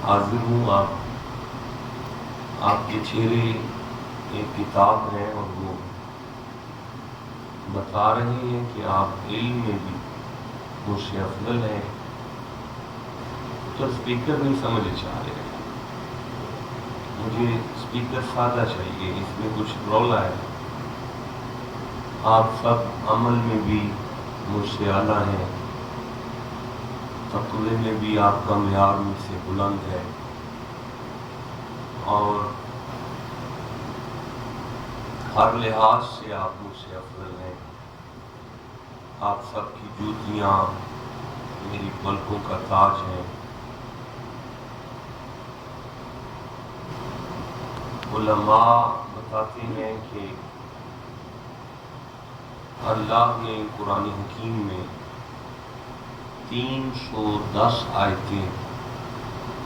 حاضر ہوں. آپ کے چہرے ایک کتاب ہے اور وہ بتا رہے ہیں کہ آپ علم میں بھی مجھ سے افضل ہیں. تو اسپیکر نہیں سمجھ چاہ رہے ہیں. مجھے اسپیکر سادہ چاہیے، اس میں کچھ رولا ہے. آپ سب عمل میں بھی مجھ سے اعلیٰ ہیں، تقوی میں بھی آپ کا معیار مجھ سے بلند ہے، اور ہر لحاظ سے آپ مجھ سے افضل ہیں. آپ سب کی جوتیاں میری پلکوں کا تاج ہیں. علماء بتاتے ہیں کہ اللہ نے قرآن حکیم میں 310 آیتیں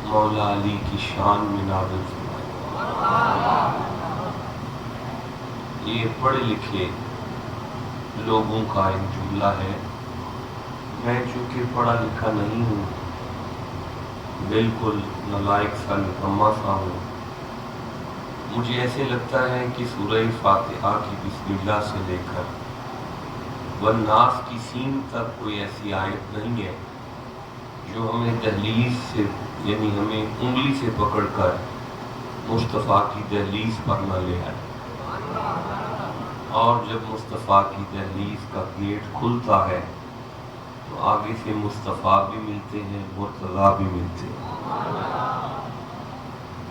مولا علی کی شان میں نازل فرمائی. یہ پڑھے لکھے لوگوں کا ایک جملہ ہے. میں چونکہ پڑھا لکھا نہیں ہوں، بالکل نالائق سا نکما سا ہوں، مجھے ایسے لگتا ہے کہ سورہ فاتحہ کی بسم اللہ سے لے کر والناس کی سین تک کوئی ایسی آیت نہیں ہے جو ہمیں دہلیز سے، یعنی ہمیں انگلی سے پکڑ کر مصطفیٰ کی دہلیز پر نہ لے آئے. اور جب مصطفیٰ کی دہلیز کا گیٹ کھلتا ہے تو آگے سے مصطفیٰ بھی ملتے ہیں، مرتضیٰ بھی ملتے ہیں.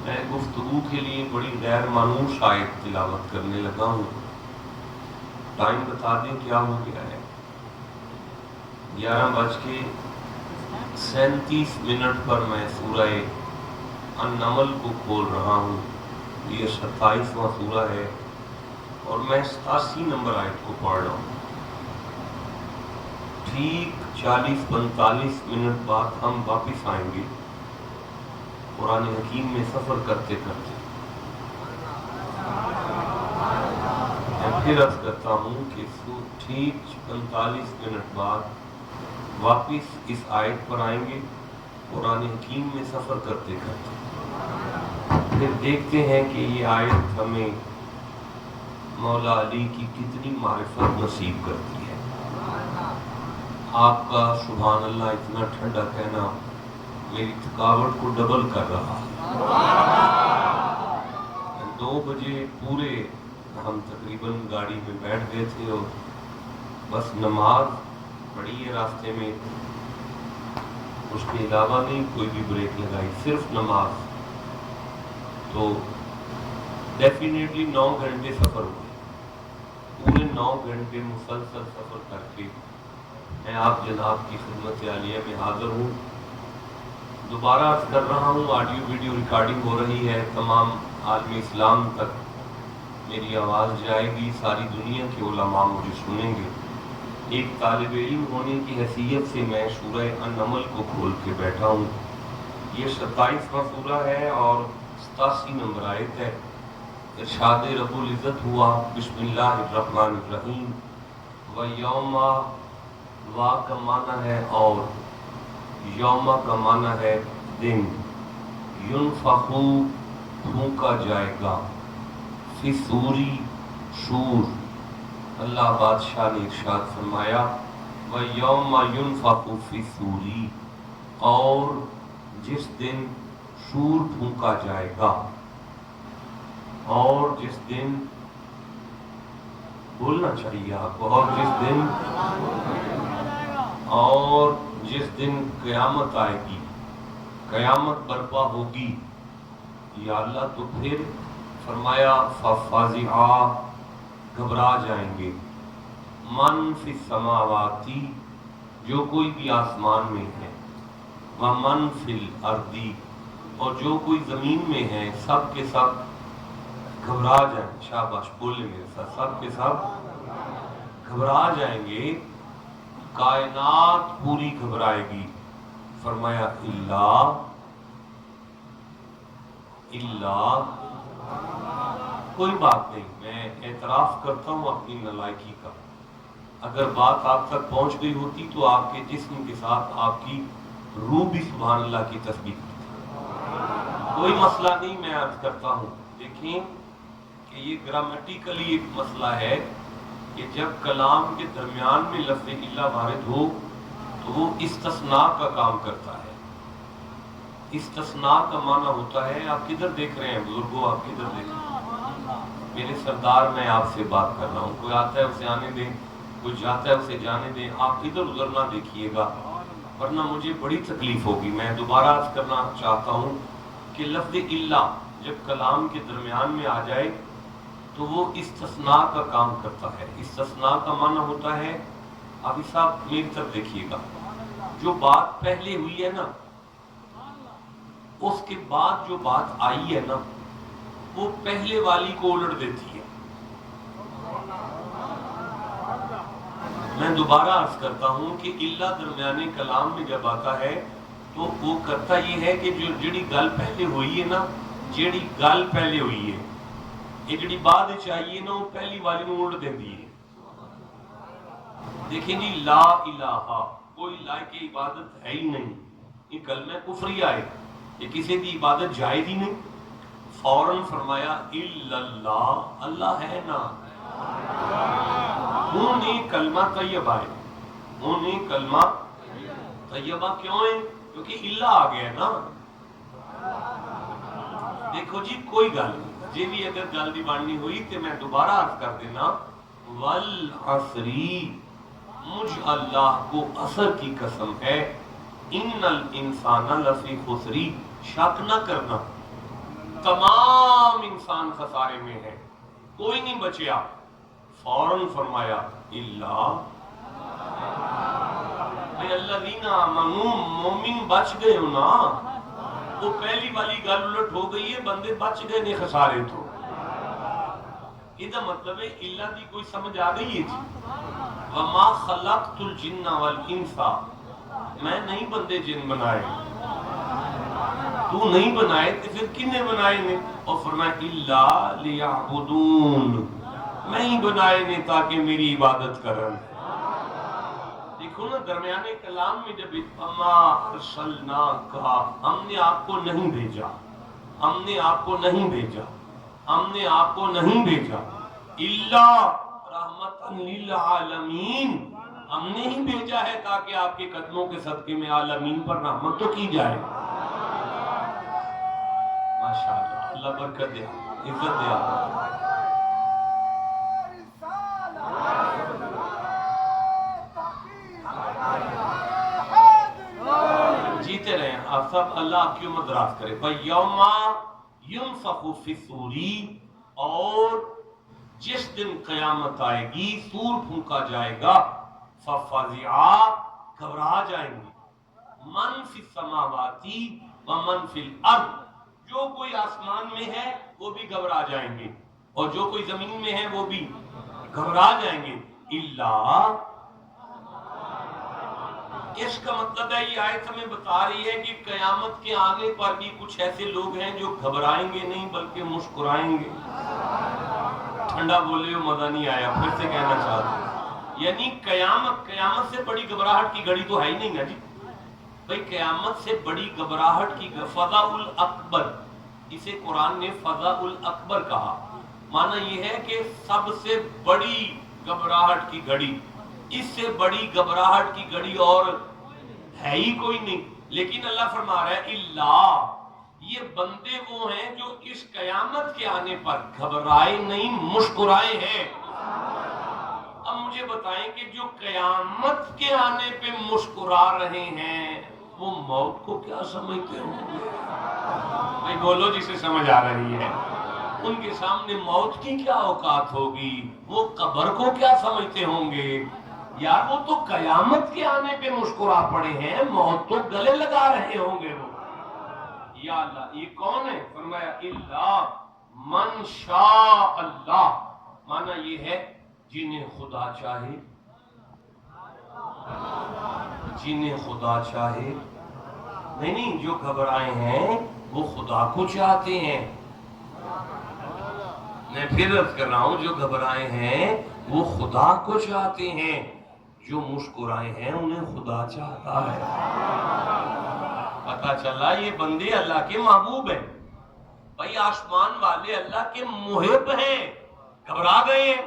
میں گفتگو کے لیے بڑی غیر مانوس آیت تلاوت کرنے لگا ہوں. ٹائم بتا دیں کیا ہو گیا ہے؟ 11:37 پر میں سورہ النمل کو کھول رہا ہوں. یہ 27واں سورہ ہے اور میں 87 نمبر آیت کو پڑھ رہا ہوں. ٹھیک 40-45 منٹ بعد ہم واپس آئیں گے قرآن حکیم میں سفر کرتے کرتے. میں پھر عرض کرتا ہوں کہ ٹھیک 45 منٹ بعد واپس اس آیت پر آئیں گے قرآن حکیم میں سفر کرتے کرتے. پھر دیکھتے ہیں کہ یہ آیت ہمیں مولا علی کی کتنی معرفت نصیب کرتی ہے. آپ کا سبحان اللہ اتنا ٹھنڈا کہنا میری تھکاوٹ کو ڈبل کر رہا ہے. 2 بجے پورے ہم تقریباً گاڑی میں بیٹھ گئے تھے اور بس نماز پڑھی ہے راستے میں، اس کے علاوہ نہیں کوئی بھی بریک لگائی، صرف نماز. تو ڈیفینیٹلی 9 گھنٹے سفر ہوئے. پورے 9 گھنٹے مسلسل سفر کر کے میں آپ جناب کی خدمت عالیہ میں حاضر ہوں. دوبارہ عرض کر رہا ہوں، آڈیو ویڈیو ریکارڈنگ ہو رہی ہے، تمام عالم اسلام تک میری آواز جائے گی، ساری دنیا کے علماء مجھے سنیں گے. ایک طالب علم ہونے کی حیثیت سے میں سورہ النمل کو کھول کے بیٹھا ہوں. یہ 27واں سورہ ہے اور 87 نمبر آیت ہے. ارشاد رب العزت ہوا، بسم اللہ الرحمن الرحیم. وَيَوْمَ، وا کا معنی ہے اور، یوم کا معنی ہے دن. يُنفَخُ، پھونکا جائے گا، فی الصُّورِ، شور. اللہ بادشاہ نے ارشاد فرمایا وَيَوْمَ يُنفَخُ فِي الصُّورِ، اور جس دن شور پھونکا جائے گا، اور جس دن، بولنا چاہیے آپ کو، اور جس دن قیامت آئے گی، قیامت برپا ہوگی. یا اللہ، تو پھر فرمایا فَفَزِعَا، گھبرا جائیں گے. من فی السماواتی، جو کوئی بھی آسمان میں ہے، ومن فی الارض، اور جو کوئی زمین میں ہے، سب کے سب گھبرا جائیں. شاباش، بولیں میرے ساتھ، سب کے سب گھبرا جائیں گے. کائنات پوری گھبرائے گی. فرمایا اللہ، کوئی بات نہیں، میں اعتراف کرتا ہوں اپنی نالائکی کا. اگر بات آپ تک پہنچ گئی ہوتی تو آپ کے جسم کے ساتھ آپ کی روح بھی سبحان اللہ کی تسبیح کرتی. کوئی مسئلہ نہیں، میں عرض کرتا ہوں، دیکھیں کہ یہ گرامیٹیکلی ایک مسئلہ ہے کہ جب کلام کے درمیان میں لفظ الا وارد ہو تو وہ استثناء کا کام کرتا ہے۔ استثناء کا معنی ہوتا ہے، آپ کدھر دیکھ رہے ہیں بزرگوں، آپ کدھر دیکھ رہے ہیں؟ میرے سردار، میں آپ سے بات کر رہا ہوں، کوئی آتا ہے اسے آنے دیں، کوئی جاتا ہے اسے جانے دیں، آپ ادھر ادھر نہ دیکھیے گا ورنہ مجھے بڑی تکلیف ہوگی۔ میں دوبارہ عرض کرنا چاہتا ہوں کہ لفظ الا جب کلام کے درمیان میں آ جائے تو وہ استثناء کا کام کرتا ہے۔ استثناء کا معنی ہوتا ہے، ابھی صاحب میری طرف دیکھیے گا، جو بات پہلے ہوئی ہے نا اس کے بعد جو بات آئی ہے نا وہ پہلے والی کو الٹ دیتی ہے۔ میں دوبارہ عرض کرتا ہوں کہ الا درمیانے کلام میں جب آتا ہے تو وہ کرتا یہ ہے کہ جو جڑی گل پہلے ہوئی ہے نا، جڑی گل پہلے ہوئی ہے، یہ جڑی بعد چاہیے نا وہ پہلی والی کو الٹ دیتی ہے۔ دیکھیں جی، لا الہ، کوئی لائق عبادت ہے ہی نہیں، یہ کلمہ کفری آئے، یہ کسی کی عبادت جائز ہی نہیں۔ فوراً فرمایا الا اللہ، اللہ ہے نا، انہیں کلمہ طیبہ ہے، انہیں کلمہ طیبہ کیوں ہے؟ کیونکہ اللہ آ گیا نا۔ دیکھو جی، کوئی گل نہیں، جی بھی اگر گل دی باننی ہوئی تو میں دوبارہ عرض کر دینا، والعصری، مجھ اللہ کو عصر کی قسم ہے، ان الانسان لفی خسری، شک نہ کرنا، تمام انسان خسارے میں ہے، کوئی نہیں بچیا۔ فوراً فرمایا اللہ، الذین آمنوا، مومن بچ گئے ہو نا، وہ پہلی والی گل الٹ ہو گئی ہے، بندے بچ گئے نے خسارے تو۔ یہ مطلب ہے اللہ دی کوئی سمجھ آ گئی ہے جی؟ وما خلقت الجن والانس، میں نہیں بندے جن بنائے، تو نہیں بنائے تو پھر کنے بنائے نے؟ اور فرمایا الا لیعبدون، میں ہی بنائے نے تاکہ میری عبادت کرن۔ دیکھو نا، درمیانے کلام میں جب اما ارسلناک کہا، ہم نے آپ کو نہیں بھیجا، ہم نے آپ کو نہیں بھیجا، ہم نے آپ کو نہیں بھیجا، الا رحمتا للعالمین، ہم نے ہی بھیجا ہے تاکہ آپ کے قدموں کے صدقے میں عالمین پر رحمت تو کی جائے۔ ماشاءاللہ، اللہ برکت دے، عزت دے۔ جیتے رہے آپ سب، اللہ آپ کی عمر دراز کرے۔ فَيَوْمَ يُنفَخُ فِي الصُّورِ، اور جس دن قیامت آئے گی، سور پھونکا جائے گا، فَفَزِعَا، گھبرا جائیں گے، مَن فِي السَّمَاوَاتِ وَمَن فِي الْأَرْضِ، جو کوئی آسمان میں ہے وہ بھی گھبرا جائیں گے اور جو کوئی زمین میں ہے وہ بھی گھبرا جائیں گے۔ اللہ، اس کا مطلب ہے یہ آیت ہمیں بتا رہی ہے کہ قیامت کے آنے پر بھی کچھ ایسے لوگ ہیں جو گھبرائیں گے نہیں بلکہ مسکرائیں گے۔ ٹھنڈا بولے ہو، مزہ نہیں آیا، پھر سے کہنا چاہتا ہوں، یعنی قیامت سے بڑی گھبراہٹ کی گھڑی تو ہے ہی نہیں نا جی بھئی، قیامت سے بڑی گھبراہٹ کی فضا الاکبر، اسے قرآن نے فضا الاکبر کہا، معنی یہ ہے کہ سب سے بڑی گھبراہٹ کی گھڑی، اس سے بڑی گھبراہٹ کی گھڑی اور ہے ہی کوئی نہیں۔ لیکن اللہ فرما رہا ہے اللہ، یہ بندے وہ ہیں جو اس قیامت کے آنے پر گھبرائے نہیں، مسکرائے ہیں۔ اب مجھے بتائیں کہ جو قیامت کے آنے پہ مسکرا رہے ہیں وہ موت کو کیا سمجھتے ہوں گے؟ بھائی بولو جسے سمجھ آ رہی ہے، ان کے سامنے موت کی کیا اوقات ہوگی، وہ قبر کو کیا سمجھتے ہوں گے؟ یار وہ تو قیامت کے آنے پہ مسکرا پڑے ہیں، موت تو گلے لگا رہے ہوں گے وہ۔ یا اللہ، یہ کون ہے؟ فرمایا اللہ من شاء اللہ، معنی یہ ہے جنہیں خدا چاہے، جنہیں خدا چاہے، نہیں جو گھبرائے ہیں وہ خدا کو چاہتے ہیں۔ میں پھر عرض کر رہا ہوں، جو گھبرائے ہیں وہ خدا کو چاہتے ہیں، جو مسکرائے ہیں انہیں خدا چاہتا ہے۔ پتہ چلا یہ بندے اللہ کے محبوب ہیں۔ بھائی آسمان والے اللہ کے محب ہیں، گھبرا گئے ہیں۔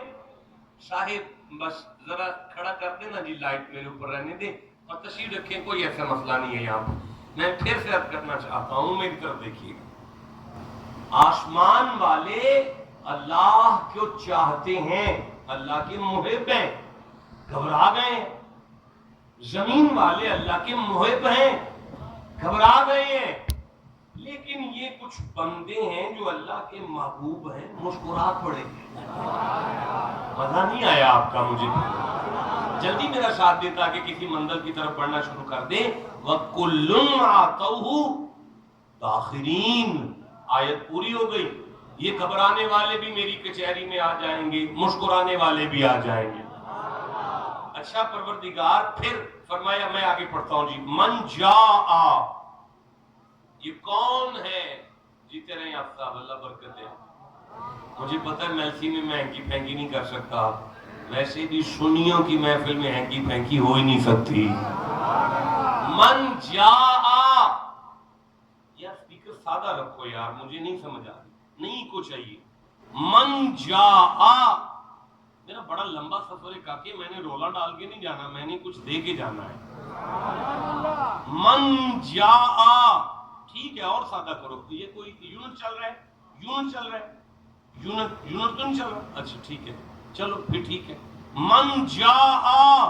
صاحب بس ذرا کھڑا کر دینا جی، لائٹ میرے اوپر رہنے دیں اور تشریف رکھیں، کوئی ایسا مسئلہ نہیں ہے یہاں پر۔ میں پھر سے عرض کرنا چاہتا ہوں، میری طرف دیکھیے گا، آسمان والے اللہ کو چاہتے ہیں، اللہ کے محب ہیں، گھبرا گئے ہیں۔ زمین والے اللہ کے محب ہیں، گھبرا گئے ہیں۔ لیکن یہ کچھ بندے ہیں جو اللہ کے محبوب ہیں، مسکرا پڑے ہیں۔ مزہ نہیں آیا آپ کا؟ مجھے جلدی میرا ساتھ دے تاکہ کسی منزل کی طرف بڑھنا شروع کر دیں۔ وَكُلٌّ آتَوْهُ داخرین، آیت پوری ہو گئی۔ یہ گھبرانے والے بھی میری کچہری میں آ جائیں گے، مسکرانے والے بھی آ جائیں گے۔ اچھا پروردگار پھر فرمایا، میں آگے پڑھتا ہوں جی، من جاء، یہ کون ہے؟ جیتے رہیں آپ صاحب، اللہ برکت دے۔ مجھے پتہ ہے میلسی میں ہینکی پھینکی نہیں کر سکتا، ویسے بھی سنیوں کی محفل میں ہینکی پھینکی ہو ہی نہیں سکتی۔ من جاء، یار سپیکر سادہ رکھو یار، مجھے نہیں سمجھ آ رہی، نہیں کو چاہیے۔ من جاء، میرا بڑا لمبا سفر ہے کاکے، میں نے رولا ڈال کے نہیں جانا، میں نے کچھ دے کے جانا ہے۔ من جاء، ٹھیک ہے اور سادہ کرو، یہ کوئی یونٹ چل رہا ہے، یونٹ چل رہا ہے، یونٹ تو نہیں چل رہا؟ اچھا ٹھیک ہے، چلو پھر ٹھیک ہے۔ من جاء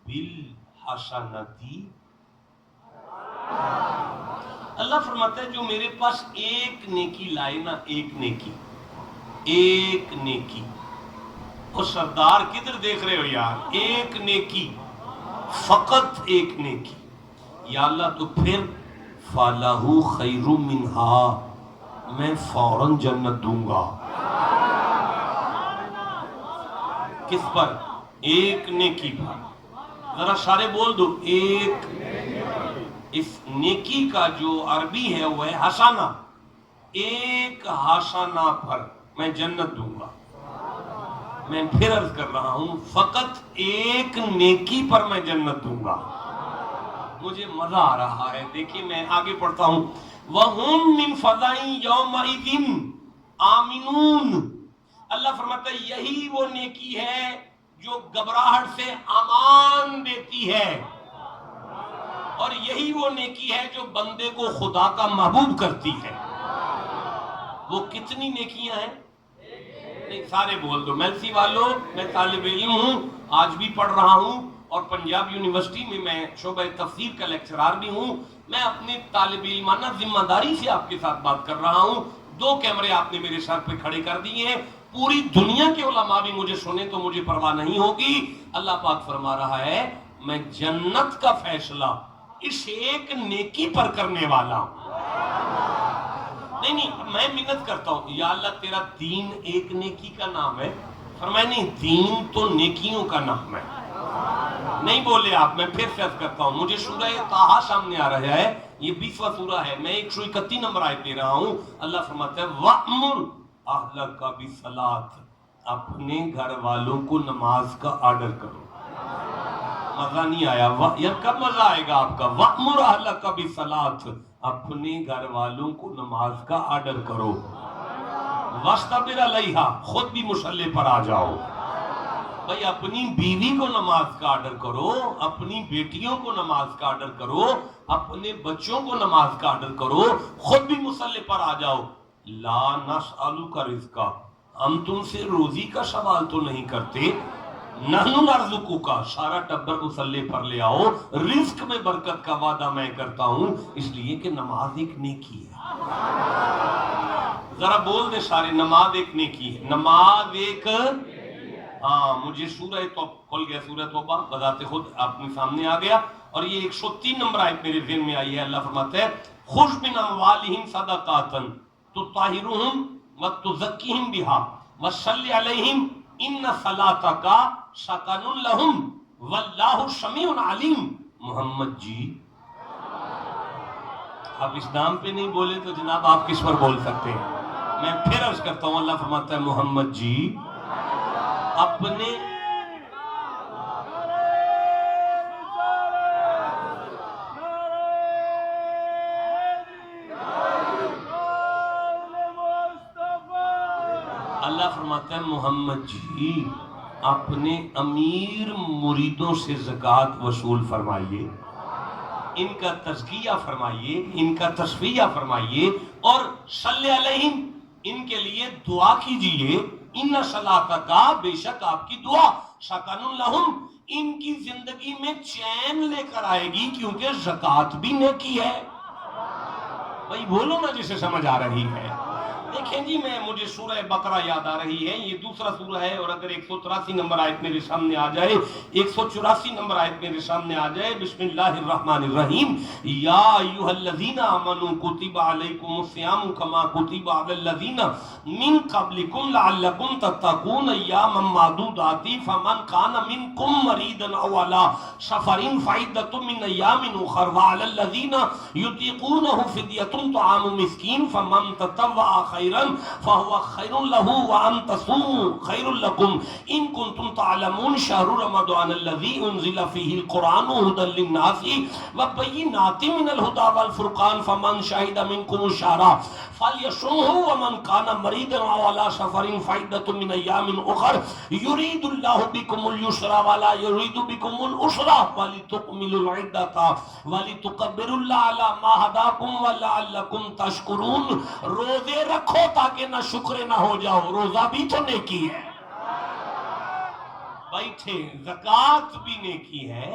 بالحسنتی، اللہ فرماتا ہے جو میرے پاس ایک نیکی لائے نا، ایک نیکی، ایک نیکی، اور سردار کدھر دیکھ رہے ہو یار؟ ایک نیکی، فقط ایک نیکی، یا اللہ تو پھر فَلَهُ خَيْرٌ مِّنْهَا، میں فوراً جنت دوں گا۔ کس پر؟ ایک نیکی پر۔ ذرا سارے بول دو، ایک۔ اس نیکی کا جو عربی ہے وہ ہے حسنہ، ایک حسنہ پر میں جنت دوں گا۔ میں پھر عرض کر رہا ہوں، فقط ایک نیکی پر میں جنت دوں گا۔ مجھے مزہ آ رہا ہے، دیکھیے میں آگے پڑھتا ہوں۔ وَهُم مِّن فَزَعٍ يَوْمَئِذٍ آمِنُونَ، اللہ فرماتا ہے یہی وہ نیکی ہے جو گھبراہٹ سے امان دیتی ہے، اور یہی وہ نیکی ہے جو بندے کو خدا کا محبوب کرتی ہے۔ وہ کتنی نیکیاں ہیں؟ نہیں سارے بول دو۔ میلسی والو، میں طالب علم ہوں، آج بھی پڑھ رہا ہوں، اور پنجاب یونیورسٹی میں میں شعبہ تفسیر کا لیکچرار بھی ہوں۔ میں اپنے طالب علمانہ ذمہ داری سے آپ کے ساتھ بات کر رہا ہوں۔ 2 کیمرے آپ نے میرے سر پہ کھڑے کر دیے ہیں، پوری دنیا کے علماء بھی مجھے سنیں تو مجھے پرواہ نہیں ہوگی۔ اللہ پاک فرما رہا ہے، میں جنت کا فیصلہ اس ایک نیکی پر کرنے والا ہوں۔ نہیں میں منت کرتا ہوں، یا اللہ تیرا دین ایک نیکی کا نام ہے؟ فرمایا نہیں، دین تو نیکیوں کا نام ہے۔ نہیں بولے آپ، میں پھر عرض کرتا ہوں، مجھے سورہ طٰہٰ سامنے آ رہا ہے، یہ 20واں سورہ ہے، میں 131 نمبر آیت دے رہا ہوں۔ اللہ فرماتا ہے وَأْمُرْ أَهْلَكَ بِالصَّلَاةِ، اپنے گھر والوں کو نماز کا آرڈر کرو۔ مزہ نہیں آیا؟ یا کب مزہ آئے گا آپ کا؟ وَأْمُرْ أَهْلَكَ بِالصَّلَاةِ، اپنے گھر والوں کو نماز کا آرڈر کرو۔ وَاسْتَبِرْ عَلَيْهَا، خود بھی مصلی پر آ جاؤ۔ بھائی اپنی بیوی کو نماز کا آرڈر کرو، اپنی بیٹیوں کو نماز کا آرڈر کرو، اپنے بچوں کو نماز کا آرڈر کرو، خود بھی مصلی پر آ جاؤ۔ لا نسألک رزقا، ہم تم سے روزی کا سوال تو نہیں کرتے، نحن نرزقک، سارا ٹبر مصلی پر لے آؤ، رزق میں برکت کا وعدہ میں کرتا ہوں، اس لیے کہ نماز ایک نیکی ہے۔ ذرا بول دے سارے، نماز ایک نیکی ہے، نماز ایک، ہاں مجھے سورہ توبہ کھل گیا، سورہ توبہ بذات خود اپنے سامنے آ گیا، اور یہ 103 نمبر آیت میرے ذہن میں آئی ہے۔ اللہ فرماتا ہے خذ من اموالہم صدقات تطہرہم وتزکیہم بہا وصلی علیہم ان صلاتک سکن لہم واللہ سمیع علیم۔ محمد جی، آپ اس نام پہ نہیں بولے تو جناب آپ کس پر بول سکتے ہیں؟ میں پھر عرض کرتا ہوں، اللہ فرماتا ہے محمد جی اپنے اللہ فرماتا ہے محمد جی اپنے امیر مریدوں سے زکوٰۃ وصول فرمائیے، ان کا تزکیہ فرمائیے، ان کا تصفیہ فرمائیے، اور صلی علیہم ان کے لیے دعا کیجئے، ان صلاتک بے شک آپ کی دعا سکن لہم ان کی زندگی میں چین لے کر آئے گی، کیونکہ زکوٰۃ بھی نیکی ہے۔ بھائی بولو نا جسے سمجھ آ رہی ہے۔ دیکھیں جی مجھے سورہ بقرہ یاد آ رہی ہے، یہ دوسرا سورہ ہے، اور اگر 183 نمبر آیت میرے سامنے آ جائے، 184 نمبر آیت میرے سامنے آ جائے، بسم اللہ الرحمن الرحیم، یا ایھا الذین آمنوا کتب علیکم الصیام کما کتب علی الذین من قبلکم لعلکم تتقون ایاما معدودات فمن کان منکم مریضا او علی سفر فعدۃ من ایام اخر وعلی الذین یطیقونہ فدیۃ طعام مسکین فمن تطوع خیرا فهو خیر له وان تصوموا خیر لکم ان کنتم تعلمون شهر رمضان الذی انزل فیہ القرآن ھدی للناس وبینات من الہدی والفرقان فمن شہد منکم الشہر فلیصمہ ومن کان مریضا او علی سفر فعدۃ من ایام اخر یرید اللہ بکم اليسر ولا یرید بکم العسر ولتکملوا العدۃ ولتکبروا اللہ علی ما ھداکم ولعلکم تشکرون۔ روزے رکھو تاکہ نہ شکر نہ ہو جاؤ، روزہ بھی تو نیکی ہے۔ بیٹھے زکوٰۃ بھی نیکی ہے،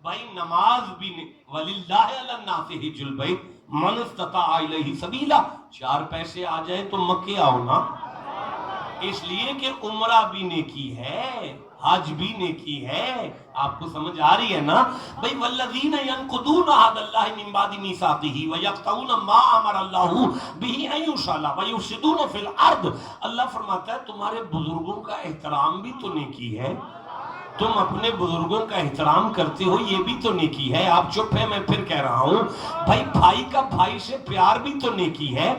بھائی نماز بھی وَلِلَّهِ عَلَى النَّاسِ حِجُّ الْبَيْتِ مَنِ اسْتَطَاعَ إِلَيْهِ سَبِيلًا، 4 پیسے آ جائے تو مکے آؤ نا، اس لیے کہ عمرہ بھی نیکی ہے، حج بھی نیکی ہے۔ آپ کو سمجھ آ رہی ہے نا بھئی وَالَّذِينَ يَنْقُضُونَ عَهْدَ اللَّهِ مِنْ بَعْدِ مِيثَاقِهِ وَيَقْطَعُونَ مَا أَمَرَ اللَّهُ بِهِ أَن يُوصَلَ وَيُفْسِدُونَ فِي الْأَرْضِ، اللہ فرماتا ہے تمہارے بزرگوں کا احترام بھی تو نیکی ہے، تم اپنے بزرگوں کا احترام کرتے ہو، یہ بھی تو نیکی ہے۔ آپ چپ ہے، میں پھر کہہ رہا ہوں بھائی بھائی کا بھائی سے پیار بھی تو نیکی ہے،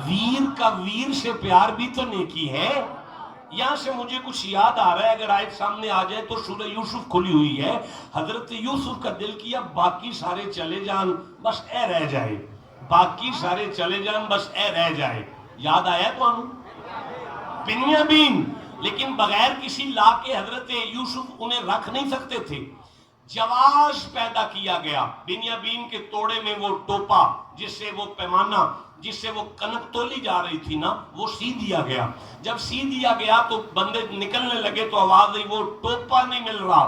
ویر کا ویر سے پیار بھی تو نیکی ہے۔ یہاں سے مجھے کچھ یاد آ رہا ہے، اگر آیت سامنے آ جائے تو سورہ یوسف کھلی ہوئی ہے، حضرت یوسف کا دل کیا باقی سارے چلے جان بس اے رہ جائے، باقی سارے چلے جان بس اے رہ جائے۔ یاد آیا تو بنیامین، لیکن بغیر کسی لا کے حضرت یوسف انہیں رکھ نہیں سکتے تھے، جواز پیدا کیا گیا، بنیامین کے توڑے میں وہ ٹوپا جس سے وہ پیمانہ جس سے وہ کنک تولی جا رہی تھی نا وہ سی دیا گیا، جب سی دیا گیا تو بندے نکلنے لگے تو آواز آئی وہ ٹوپا نہیں مل رہا،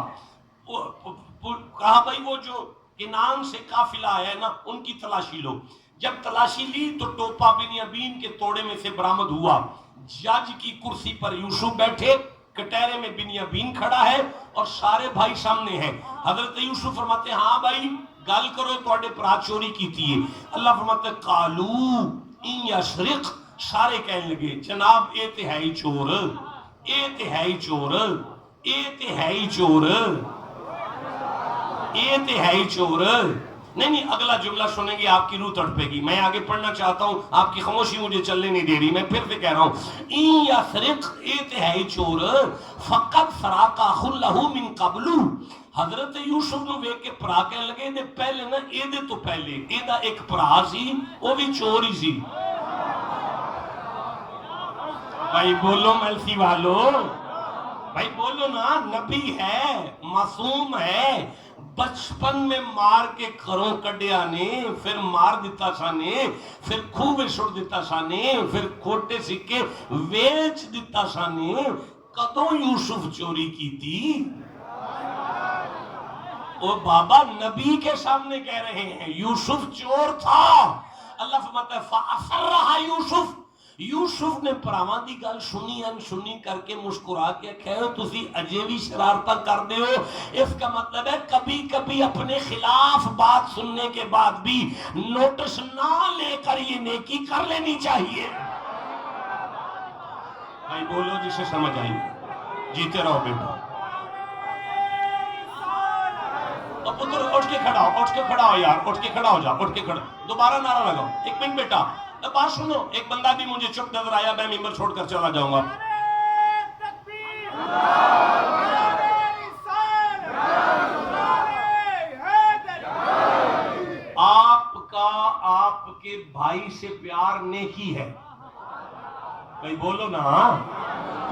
کہا بھائی وہ جو کنان سے قافلہ آیا ہے نا ان کی تلاشی لو، جب تلاشی لی تو ٹوپا بنیامین کے توڑے میں سے برآمد ہوا، جج کی کرسی پر یوسف بیٹھے، کٹہرے میں بنیامین کھڑا ہے اور سارے بھائی سامنے ہیں۔ حضرت یوسف فرماتے ہیں ہاں بھائی گل کرو توڑے پرا چوری کیتی ہے، اللہ فرماتے ہیں قالو ان یسرق، سارے کہنے لگے جناب اے تے ہے ہی چور، اے تے ہے ہی چور، اے تے ہے ہی چور، اے تے ہے ہی چور۔ نہیں اگلا جملہ سنیں گے آپ کی روح تڑپے گی، میں آگے پڑھنا چاہتا ہوں، آپ کی خاموشی مجھے چلنے نہیں دے رہی، میں پھر سے کہہ رہا ہوں این یسرق اے تے ہے ہی چور فقط سراق اخ لہ من قبل، حضرت یوسف نو ویکھ کے پرا کہنے لگے دے پہلے نا اے دے تو پہلے اے دا ایک پرا سی وہ بھی چور ہی سی۔ بھائی بولو ملسی والو، بھائی بولو نا، نبی ہے، معصوم ہے، بچپن میں مار کے گھروں کڈیا نے، پھر مار دیتا سا نے، پھر خوہ میں سٹ دیتا سا نے، پھر کھوٹے سکے ویچ دیتا سا نے، کدوں یوسف چوری کی تھی؟ وہ بابا نبی کے سامنے کہہ رہے ہیں یوسف چور تھا، اللہ فرماتا ہے فَأَسَرَّهَا یوسف، یوسف نے پراواں دی گل سنی انسنی کر کے مسکرا کے کہو تسی اجے بھی شرارتاں کر دے ہو، اس کا مطلب ہے کبھی کبھی اپنے خلاف بات سننے کے بعد بھی نوٹس نہ لے کر یہ نیکی کر لینی چاہیے۔ بھائی بولو جسے سمجھ آئی، جیتے رہو بیٹا۔ اب پتر اٹھ کے کھڑا ہو، اٹھ کے کھڑا ہو یار، اٹھ کے کھڑا ہو جا، اٹھ کے کھڑا، دوبارہ نعرہ لگاؤ، ایک منٹ بیٹا، اب بات سنو، ایک بندہ بھی مجھے چپ نظر آیا، میں ممبر چھوڑ کر چلا جاؤں گا۔ آپ کا آپ کے بھائی سے پیار نیکی ہے، بھائی بولو نا،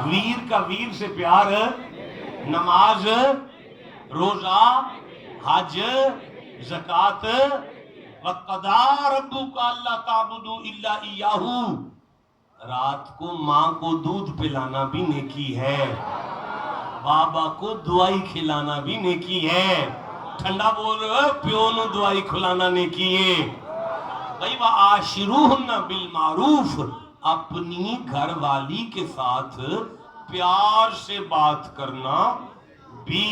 ویر کا ویر سے پیار، نماز، روزہ، حج، زکوٰۃ، وَقَضَىٰ رَبُّكَ أَلَّا تَعْبُدُوا إِلَّا إِيَّاهُ، رات کو ماں کو دودھ پلانا بھی نیکی ہے، بابا کو دوائی کھلانا بھی نیکی ہے، ٹھنڈا بول رہے ہو، پیو نو دوائی کھلانا نیکی ہے بھائی، وَعَاشِرُوهُنَّ بِالْمَعْرُوفِ، اپنی گھر والی کے ساتھ پیار سے بات کرنا بھی،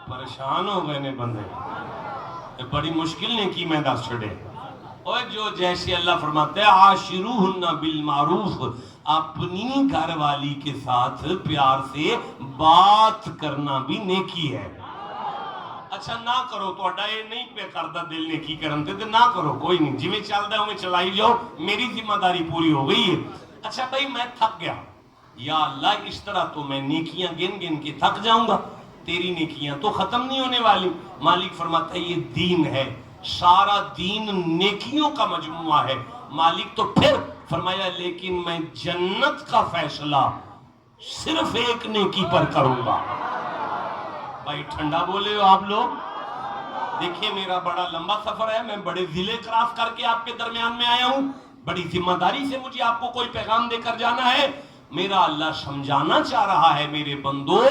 پریشان ہو گئے نے بندے، بڑی مشکل نے کی میں دس چھڑے، اور جو جیسے اللہ فرماتے ہیں عاشروہن بالمعروف، اپنی گھر والی کے ساتھ پیار سے بات کرنا بھی نیکی ہے۔ اچھا نہ کرو تو اڈائے نہیں پہ کردہ دل نیکی کرنتے تھے، نہ کرو کوئی نہیں، جی میں چل دے ہوں میں چلائی جاؤ، میری ذمہ داری پوری ہو گئی ہے۔ اچھا بھائی میں تھک گیا، یا اللہ اس طرح تو میں نیکیاں گن گن کے تھک جاؤں گا، تیری نیکیاں تو ختم نہیں ہونے والی۔ مالک فرماتا ہے یہ دین ہے، سارا دین نیکیوں کا مجموعہ ہے۔ مالک تو پھر فرمایا لیکن میں جنت کا فیصلہ صرف ایک نیکی پر کروں گا۔ بھائی ٹھنڈا بولے ہو آپ لوگ؟ دیکھیں میرا بڑا لمبا سفر ہے، میں بڑے ضلع کراس کر کے آپ کے درمیان میں آیا ہوں، بڑی ذمہ داری سے مجھے آپ کو کوئی پیغام دے کر جانا ہے۔ میرا اللہ سمجھانا چاہ رہا ہے میرے بندو،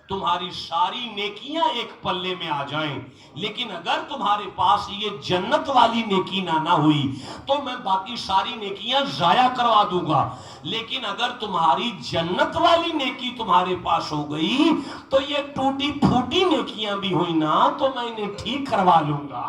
تمہاری ساری نیکیاں ایک پلے میں آ جائیں، لیکن اگر تمہارے پاس یہ جنت والی نیکی نہ ہوئی تو میں باقی ساری نیکیاں ضائع کروا دوں گا، لیکن اگر تمہاری جنت والی نیکی تمہارے پاس ہو گئی تو یہ ٹوٹی پھوٹی نیکیاں بھی ہوئی نا تو میں انہیں ٹھیک کروا لوں گا۔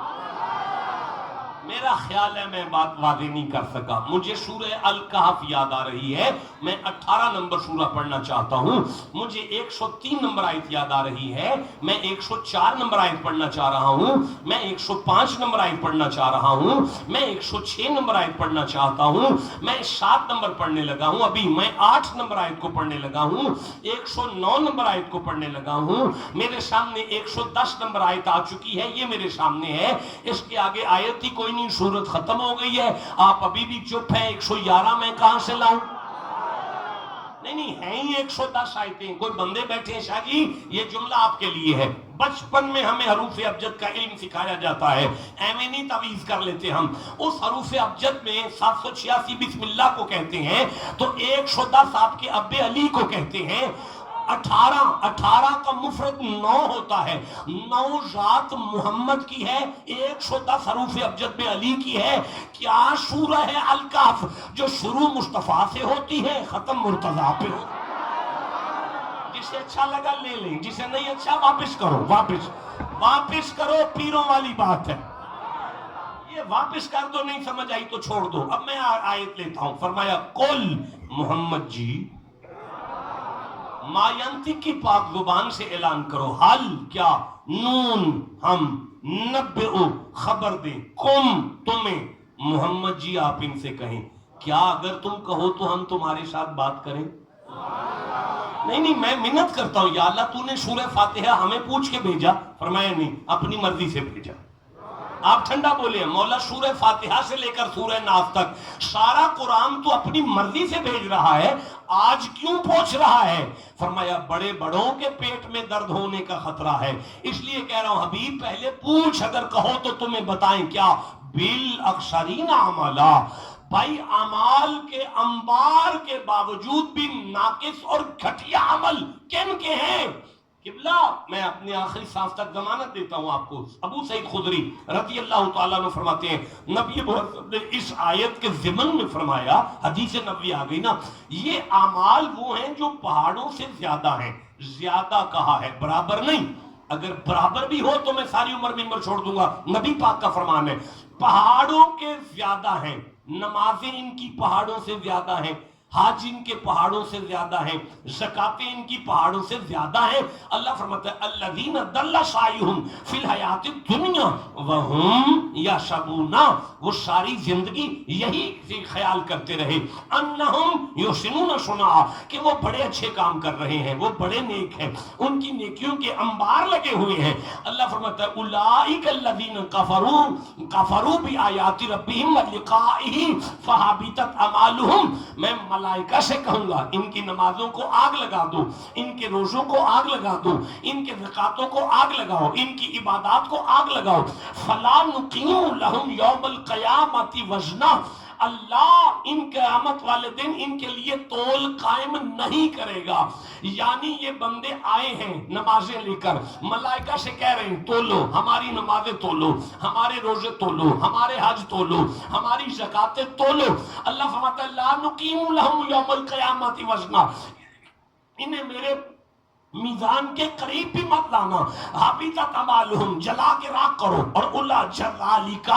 میرا خیال ہے میں بات واضح نہیں کر سکا، مجھے سورہ الکہف یاد آ رہی ہے، میں 18 نمبر سورہ پڑھنا چاہتا ہوں، مجھے 103 نمبر آیت یاد آ رہی ہے، میں 104 نمبر آیت پڑھنا چاہ رہا ہوں، میں 105 نمبر آیت پڑھنا چاہ رہا ہوں، میں 106 نمبر آیت پڑھنا چاہتا ہوں، میں 7 نمبر پڑھنے لگا ہوں، ابھی میں 8 نمبر آیت کو پڑھنے لگا ہوں، 109 نمبر آیت کو پڑھنے لگا ہوں، میرے سامنے 110 نمبر آیت آ چکی ہے، یہ میرے سامنے ہے، اس کے آگے آیت ہی کوئی نہیں، سورت ختم ہو گئی ہے، آپ ابھی بھی چپ ہیں، 111 میں کہاں سے لاؤں؟ نہیں ہیں ہی 110 آیتیں، کوئی بندے بیٹھے ہیں شاہ جی یہ جملہ آپ کے لیے ہے، بچپن میں ہمیں حروف ابجد کا علم سکھایا جاتا ہے، ایویں نہیں تعویذ کر لیتے ہم، اس حروف ابجد میں 786 بسم اللہ کو کہتے ہیں، تو 110 آپ کے اب علی کو کہتے ہیں، 18 کا مفرد 9 ہوتا ہے، 9 ذات محمد کی ہے، 110 حروف ابجد میں علی کی ہے۔ کیا سورہ ہے الکہف جو شروع مصطفیٰ سے ہوتی ہے ختم مرتضیٰ پہ ہوتی ہے؟ جسے اچھا لگا لے لیں، جسے نہیں اچھا واپس کرو، واپس کرو، پیروں والی بات ہے، یہ واپس کر دو، نہیں سمجھ آئی تو چھوڑ دو۔ اب میں آیت لیتا ہوں، فرمایا قل محمد جی ماینتی کی پاک زبان سے اعلان کرو، حل کیا، نون ہم، نبئو خبر دیں، کم تمہیں، محمد جی آپ ان سے کہیں، کیا اگر تم کہو تو ہم تمہارے ساتھ بات کریں؟ نہیں میں منت کرتا ہوں، یا اللہ تو نے سورہ فاتحہ ہمیں پوچھ کے بھیجا؟ فرمایا نہیں، اپنی مرضی سے بھیجا۔ آپ ٹھنڈا بولے، مولا سورہ فاتحہ سے لے کر سورہ ناس تک سارا قرآن تو اپنی مرضی سے بھیج رہا ہے، آج کیوں پوچھ رہا ہے؟ فرمایا بڑے بڑوں کے پیٹ میں درد ہونے کا خطرہ ہے، اس لیے کہہ رہا ہوں حبیب پہلے پوچھ، اگر کہو تو تمہیں بتائیں کیا، بالاکثرین اعمالا، بھائی اعمال کے انبار کے باوجود بھی ناقص اور گھٹیا عمل کن کے ہیں؟ قبلہ میں اپنے آخری سانس تک ضمانت دیتا ہوں آپ کو، ابو سعید خدری رضی اللہ تعالیٰ عنہ فرماتے ہیں، نبی محمد نے اس آیت کے ضمن میں فرمایا، حدیث نبوی آ گئی نا، یہ اعمال وہ ہیں جو پہاڑوں سے زیادہ ہیں، زیادہ کہا ہے برابر نہیں، اگر برابر بھی ہو تو میں ساری عمر ممبر چھوڑ دوں گا، نبی پاک کا فرمان ہے، پہاڑوں کے زیادہ ہیں، نمازیں ان کی پہاڑوں سے زیادہ ہیں، حج ان کے پہاڑوں سے زیادہ ہیں، زکاتیں ان کی پہاڑوں سے زیادہ ہیں. اللہ فرماتا ہے الذین ضل سعیہم فی الحیات الدنیا وہم یحسبون، وہ ساری زندگی یہی خیال کرتے رہے انہم یحسنون صنعا، کہ وہ بڑے اچھے کام کر رہے ہیں، وہ بڑے نیک ہیں، ان کی نیکیوں کے انبار لگے ہوئے ہیں. اللہ فرماتا ہے اولئک الذین کفروا بآیات ربہم ولقائہ فحبطت اعمالہم. میں ملائکہ سے کہوں گا ان کی نمازوں کو آگ لگا دو، ان کے روزوں کو آگ لگا دو، ان کے زکاتوں کو آگ لگاؤ، ان کی عبادات کو آگ لگاؤ. فلا نقیم لہم یوم القیامت وزنا، اللہ ان قیامت والے دن ان کے لیے تول قائم نہیں کرے گا. یعنی یہ بندے آئے ہیں نمازیں لے کر، ملائکہ سے کہہ رہے ہیں تولو ہماری نمازیں، تولو ہمارے روزے، تولو ہمارے حج، تولو ہماری زکاتیں، تولو. اللہ فرماتا ہے لا نقیم لہم یوم القیامت وزنا، انہیں میرے میزان کے قریب بھی مت لانا. حبطت اعمالہم، جلا کے راکھ کرو. اور اولا ذالک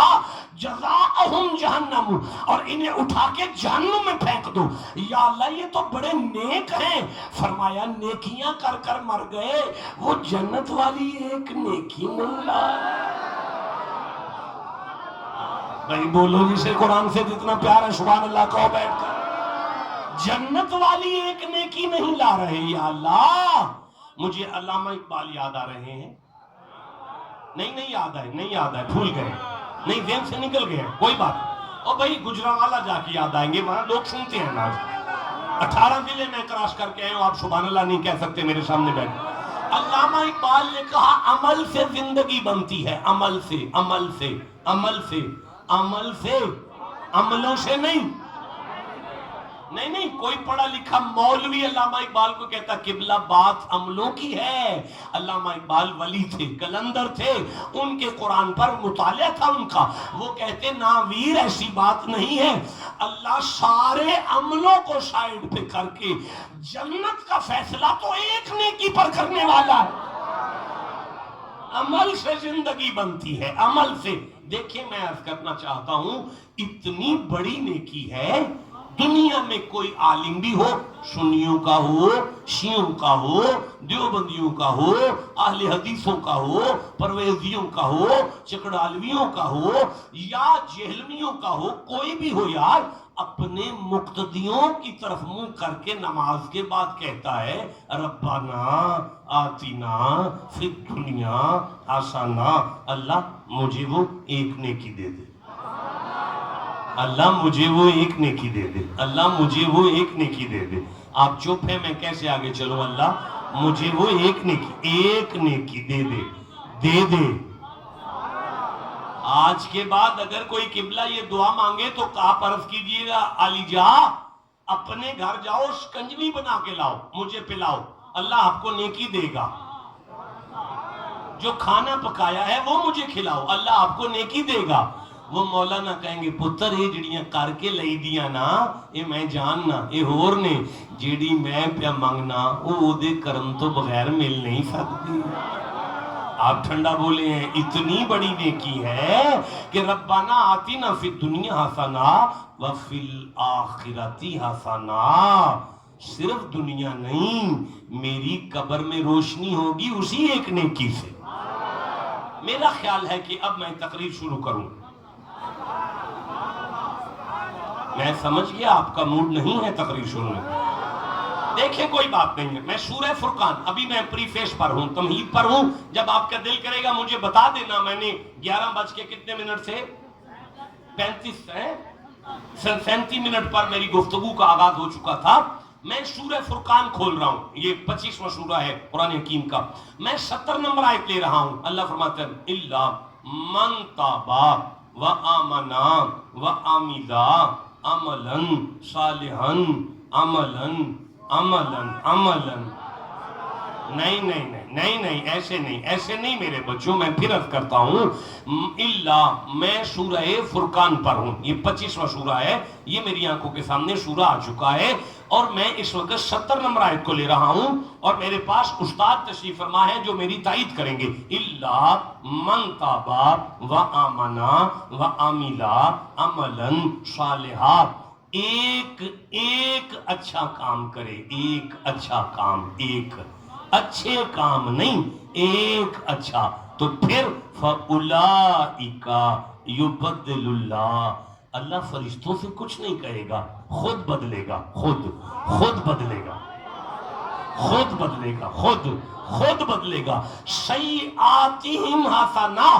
جزاؤہم جہنم، اور انہیں اٹھا کے جہنم میں پھینک دو. یا اللہ یہ تو بڑے نیک ہیں. فرمایا نیکیاں کر کر مر گئے، وہ جنت والی ایک نیکی نہیں لائے. بھائی بولو جسے قرآن سے جتنا پیار ہے سبحان اللہ کہو بیٹھ کر. جنت والی ایک نیکی نہیں لا رہے. یا اللہ مجھے علامہ اقبال یاد آ رہے ہیں. نہیں یاد آئے، نہیں یاد آئے، بھول گئے، نہیں ذہن سے نکل گئے. کوئی بات. اور بھائی گجرانوالہ جا کے یاد آئیں گے، وہاں لوگ سنتے ہیں نا. 18 ضلع میں کراس کر کے آئے ہوں، آپ سبحان اللہ نہیں کہہ سکتے میرے سامنے بیٹھ. علامہ اقبال نے کہا عمل سے زندگی بنتی ہے، عمل سے، عمل سے، عمل سے، عمل سے، عملوں سے نہیں. نہیں کوئی پڑھا لکھا مولوی علامہ اقبال کو کہتا قبلہ بات عملوں کی ہے. علامہ اقبال ولی تھے، کلندر تھے، ان کے قرآن پر مطالعہ تھا ان کا. وہ کہتے ناویر ایسی بات نہیں ہے، اللہ سارے عملوں کو سائیڈ پہ کر کے جنت کا فیصلہ تو ایک نیکی پر کرنے والا ہے. عمل سے زندگی بنتی ہے، عمل سے. دیکھیں میں عرض کرنا چاہتا ہوں اتنی بڑی نیکی ہے، دنیا میں کوئی عالم بھی ہو، سنیوں کا ہو، شیعوں کا ہو، دیوبندیوں کا ہو، اہل حدیثوں کا ہو، پرویزیوں کا ہو، چکڑالویوں کا ہو یا جہلمیوں کا ہو، کوئی بھی ہو یار، اپنے مقتدیوں کی طرف منہ کر کے نماز کے بعد کہتا ہے ربنا آتینا فی الدنیا حسنہ. اللہ مجھے وہ ایک نیکی دے دے، اللہ مجھے وہ ایک نیکی دے دے، اللہ مجھے وہ ایک نیکی دے دے. آپ چپ ہیں، میں کیسے آگے چلوں؟ اللہ مجھے وہ ایک نیکی دے دے، دے دے. آج کے بعد اگر کوئی قبلہ یہ دعا مانگے تو آپ عرض کیجئے گا علی جا اپنے گھر جاؤ، شکنجوی بنا کے لاؤ، مجھے پلاؤ، اللہ آپ کو نیکی دے گا. جو کھانا پکایا ہے وہ مجھے کھلاؤ، اللہ آپ کو نیکی دے گا. وہ مولانا کہیں گے پتر یہ جڑیاں کر کے لئی دیاں نا یہ میں جاننا، یہ ہور نے جیڑی میں پیا منگنا وہ دے کرم تو بغیر مل نہیں سکتی. آپ ٹھنڈا بولے ہیں اتنی بڑی نیکی ہے کہ ربنا آتینا فی الدنیا حسنہ وفی الآخرۃ حسنہ. صرف دنیا نہیں، میری قبر میں روشنی ہوگی اسی ایک نیکی سے. میرا خیال ہے کہ اب میں تقریر شروع کروں. میں سمجھ گیا آپ کا موڈ نہیں ہے تقریر شروع میں. دیکھیں کوئی بات نہیں ہے، میں سورہ فرقان، ابھی میں پری فیس پر ہوں، تمہید پر ہوں. جب آپ کا دل کرے گا مجھے بتا دینا. میں نے 11:00 سے 37 منٹ پر میری گفتگو کا آغاز ہو چکا تھا. میں سورہ فرقان کھول رہا ہوں، یہ 25واں سورہ ہے قرآن حکیم کا. میں 70 نمبر آیت لے رہا ہوں. اللہ فرماتے ہیں الا من تابا وآمنا وعملا عملا صالحا عملا. نہیں ایسے نہیں میرے بچوں. میں پھر عرض کرتا ہوں اللہ، میں سورہ فرقان پر ہوں، یہ 25واں سورہ ہے، یہ میری آنکھوں کے سامنے سورہ آ چکا ہے اور میں اس وقت 70 نمبر آیت کو لے رہا ہوں اور میرے پاس استاد تشریف فرما ہے جو میری تائید کریں گے. اللہ من تابا وآمنا وعملا عملا صالحا ایک اچھا کام کرے، ایک اچھا کام، ایک اچھے کام نہیں، ایک اچھا، تو پھر فَأُولَئِكَ يُبَدِّلُ اللَّهُ، اللہ فرشتوں سے کچھ نہیں کہے گا، خود بدلے گا، خود بدلے گا، خود بدلے گا، خود بدلے گا۔ سیئاتہم حسنہ،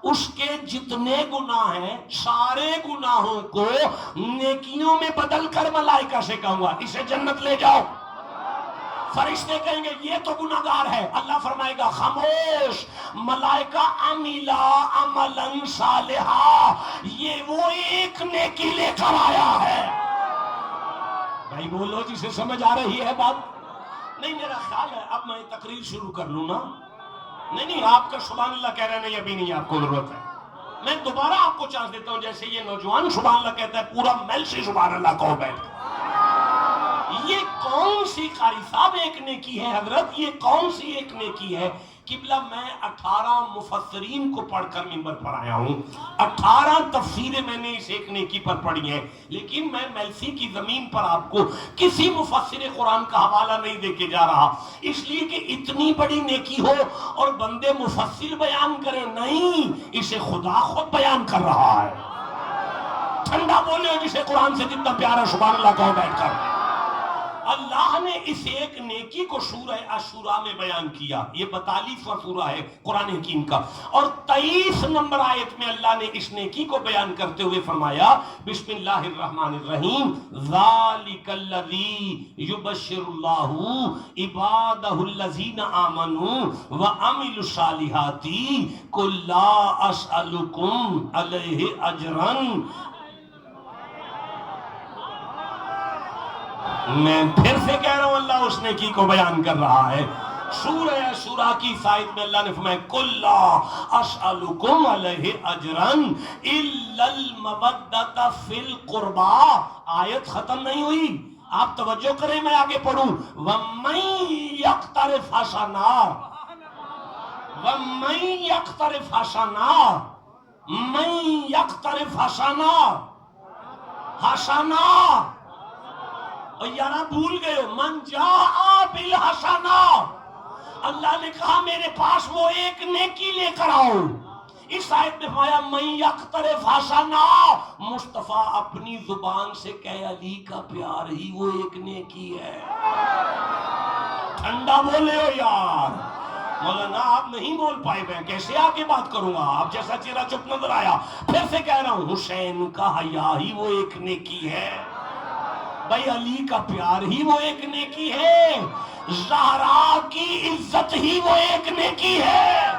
اس کے جتنے گناہ ہیں سارے گناہوں کو نیکیوں میں بدل کر ملائکہ سے کہوں گا اسے جنت لے جاؤ۔ فرشتے کہیں گے یہ تو گناہگار ہے، اللہ فرمائے گا خاموش، ملائکہ عملا عملا صالحا، یہ وہ ایک نیکی لے کر آیا ہے۔ بھائی بولو جسے سمجھ آ رہی ہے بات؟ نہیں، میرا خیال ہے اب میں تقریر شروع کر لوں نا؟ نہیں، آپ کا سبحان اللہ کہہ رہے نہیں، ابھی نہیں آپ کو ضرورت ہے، میں دوبارہ آپ کو چانس دیتا ہوں، جیسے یہ نوجوان سبحان اللہ کہتا ہے پورا محل سے سبحان اللہ کہو بیٹھ۔ یہ کون سی قاری صاحب ایک نیکی ہے حضرت، یہ کون سی ایک نیکی ہے؟ قبلہ میں 18 مفسرین کو پڑھ کر منبر پر آیا ہوں، 18 تفسیریں میں نے اس ایک نیکی پر پڑھی ہیں، لیکن میں میلسی کی زمین پر آپ کو کسی مفسر قرآن کا حوالہ نہیں دے کے جا رہا، اس لیے کہ اتنی بڑی نیکی ہو اور بندے مفسر بیان کریں، نہیں، اسے خدا خود بیان کر رہا ہے۔ ٹھنڈا بولے جسے قرآن سے جتنا پیارا سبحان اللہ کہو بیٹھ کر۔ اللہ نے اس ایک نیکی کو سورہ عاشوراء میں بیان کیا، یہ 42واں سورہ ہے قرآن حکیم کا، اور 23 نمبر آیت میں اللہ نے اس نیکی کو بیان کرتے ہوئے فرمایا بسم اللہ الرحمن الرحیم ذالک الذی یبشر اللہ عبادہ الذین آمنوا وعملوا الصالحات قل لا اسألکم علیہ اجرا، میں پھر سے کہہ رہا ہوں اللہ اس نیکی کو بیان کر رہا ہے۔ سورہ شورا کی سائد میں اللہ نے فرمایا قُلْ لَا أَسْأَلُكُمْ عَلَيْهِ أَجْرًا إِلَّا الْمَوَدَّةَ فِي الْقُرْبَى، آیت ختم نہیں ہوئی، آپ توجہ کریں، میں آگے پڑھوں وَمَن يَقْتَرِفْ حَسَنًا، وَمَن يَقْتَرِفْ حَسَنًا، مَن يَقْتَرِفْ حَسَنًا، حسنًا، اور یارا بھول گئے ہو، من جاء بالحسنہ، اللہ نے کہا میرے پاس وہ ایک نیکی لے کر آؤ۔ اس آیت میں فرمایا من یقترف حسنہ، مصطفیٰ اپنی زبان سے کہے علی کا پیار ہی وہ ایک نیکی ہے۔ ٹھنڈا بولے ہو یار، مولانا آپ نہیں بول پائے، میں کیسے آگے بات کروں گا؟ آپ جیسا چہرہ چپ نظر آیا، پھر سے کہہ رہا ہوں حسین کا حیا ہی وہ ایک نیکی ہے، بھائی علی کا پیار ہی وہ ایک نیکی ہے، زہرا کی عزت ہی وہ ایک نیکی ہے،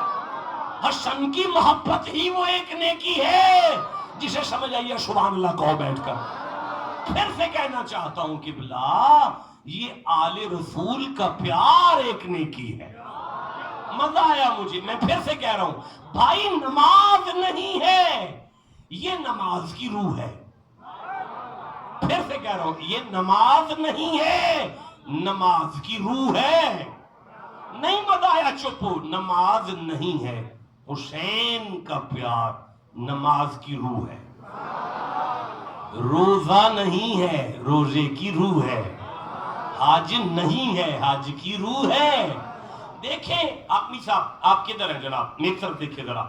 حسن کی محبت ہی وہ ایک نیکی ہے، جسے سمجھ آئیے سبحان اللہ کہو بیٹھ کر۔ پھر سے کہنا چاہتا ہوں قبلہ یہ آل رسول کا پیار ایک نیکی ہے، مزہ آیا مجھے، میں پھر سے کہہ رہا ہوں بھائی نماز نہیں ہے، یہ نماز کی روح ہے، پھر سے کہہ رہا ہوں یہ نماز نہیں ہے، نماز کی روح ہے، نہیں مزہ آیا چپ ہو، نماز نہیں ہے، حسین کا پیار نماز کی روح ہے، روزہ نہیں ہے، روزے کی روح ہے، حج نہیں ہے، حج کی روح ہے۔ دیکھیں آقمی صاحب آپ کدھر ہیں جناب، میری طرف دیکھیں ذرا،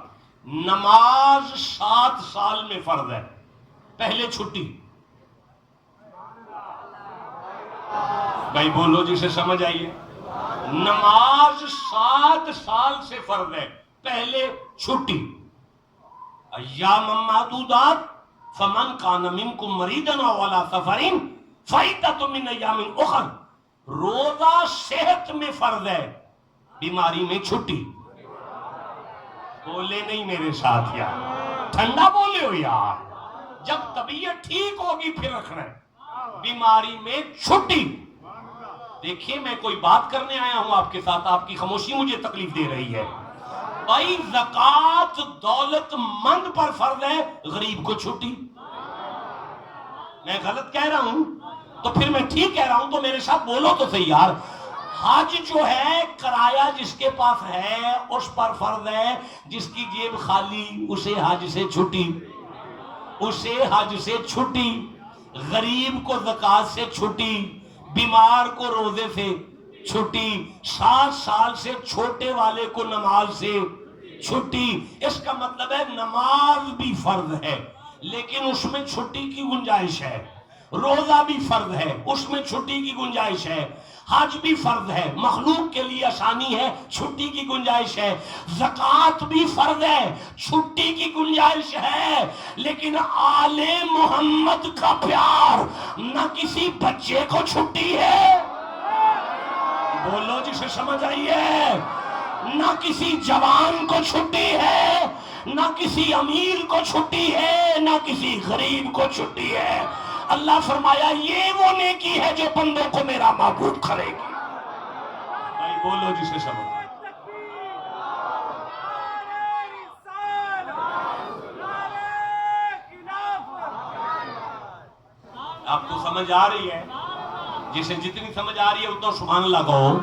نماز 7 سال میں فرض ہے، پہلے چھٹی، بھائی بولو جسے سمجھ آئیے، نماز 7 سال سے فرض ہے، پہلے چھٹی، ایام معدودات فمن کان منکم مریضا او علی سفر فعدۃ من ایام اخر، روزہ صحت میں فرض ہے، بیماری میں چھٹی، بولے نہیں میرے ساتھ یار، ٹھنڈا بولے ہو یار، جب طبیعت ٹھیک ہوگی پھر رکھنا ہے، بیماری میں چھٹی۔ دیکھیں میں کوئی بات کرنے آیا ہوں آپ کے ساتھ، آپ کی خاموشی مجھے تکلیف دے رہی ہے، بھائی زکوٰۃ دولت مند پر فرض ہے، غریب کو چھٹی، میں غلط کہہ رہا ہوں تو پھر میں ٹھیک کہہ رہا ہوں تو میرے ساتھ بولو تو صحیح یار، حج جو ہے کرایہ جس کے پاس ہے اس پر فرض ہے، جس کی جیب خالی اسے حج سے چھٹی، اسے حج سے چھٹی، غریب کو زکوٰۃ سے چھٹی، بیمار کو روزے سے چھٹی، 60 سال سے چھوٹے والے کو نماز سے چھٹی۔ اس کا مطلب ہے نماز بھی فرض ہے لیکن اس میں چھٹی کی گنجائش ہے، روزہ بھی فرض ہے اس میں چھٹی کی گنجائش ہے، حج بھی فرض ہے، مخلوق کے لیے آسانی ہے، چھٹی کی گنجائش ہے، زکوٰۃ بھی فرض ہے، چھٹی کی گنجائش ہے، لیکن آل محمد کا پیار نہ کسی بچے کو چھٹی ہے، بولو جسے سمجھ آئی ہے، نہ کسی جوان کو چھٹی ہے، نہ کسی امیر کو چھٹی ہے، نہ کسی غریب کو چھٹی ہے۔ اللہ فرمایا یہ وہ نیکی ہے جو بندوں کو میرا محبوب کرے گی۔ بھائی بولو جسے سمجھ۔ آپ کو سمجھ آ رہی ہے؟ جسے جتنی سمجھ آ رہی ہے اتنا سبحان اللہ کہو۔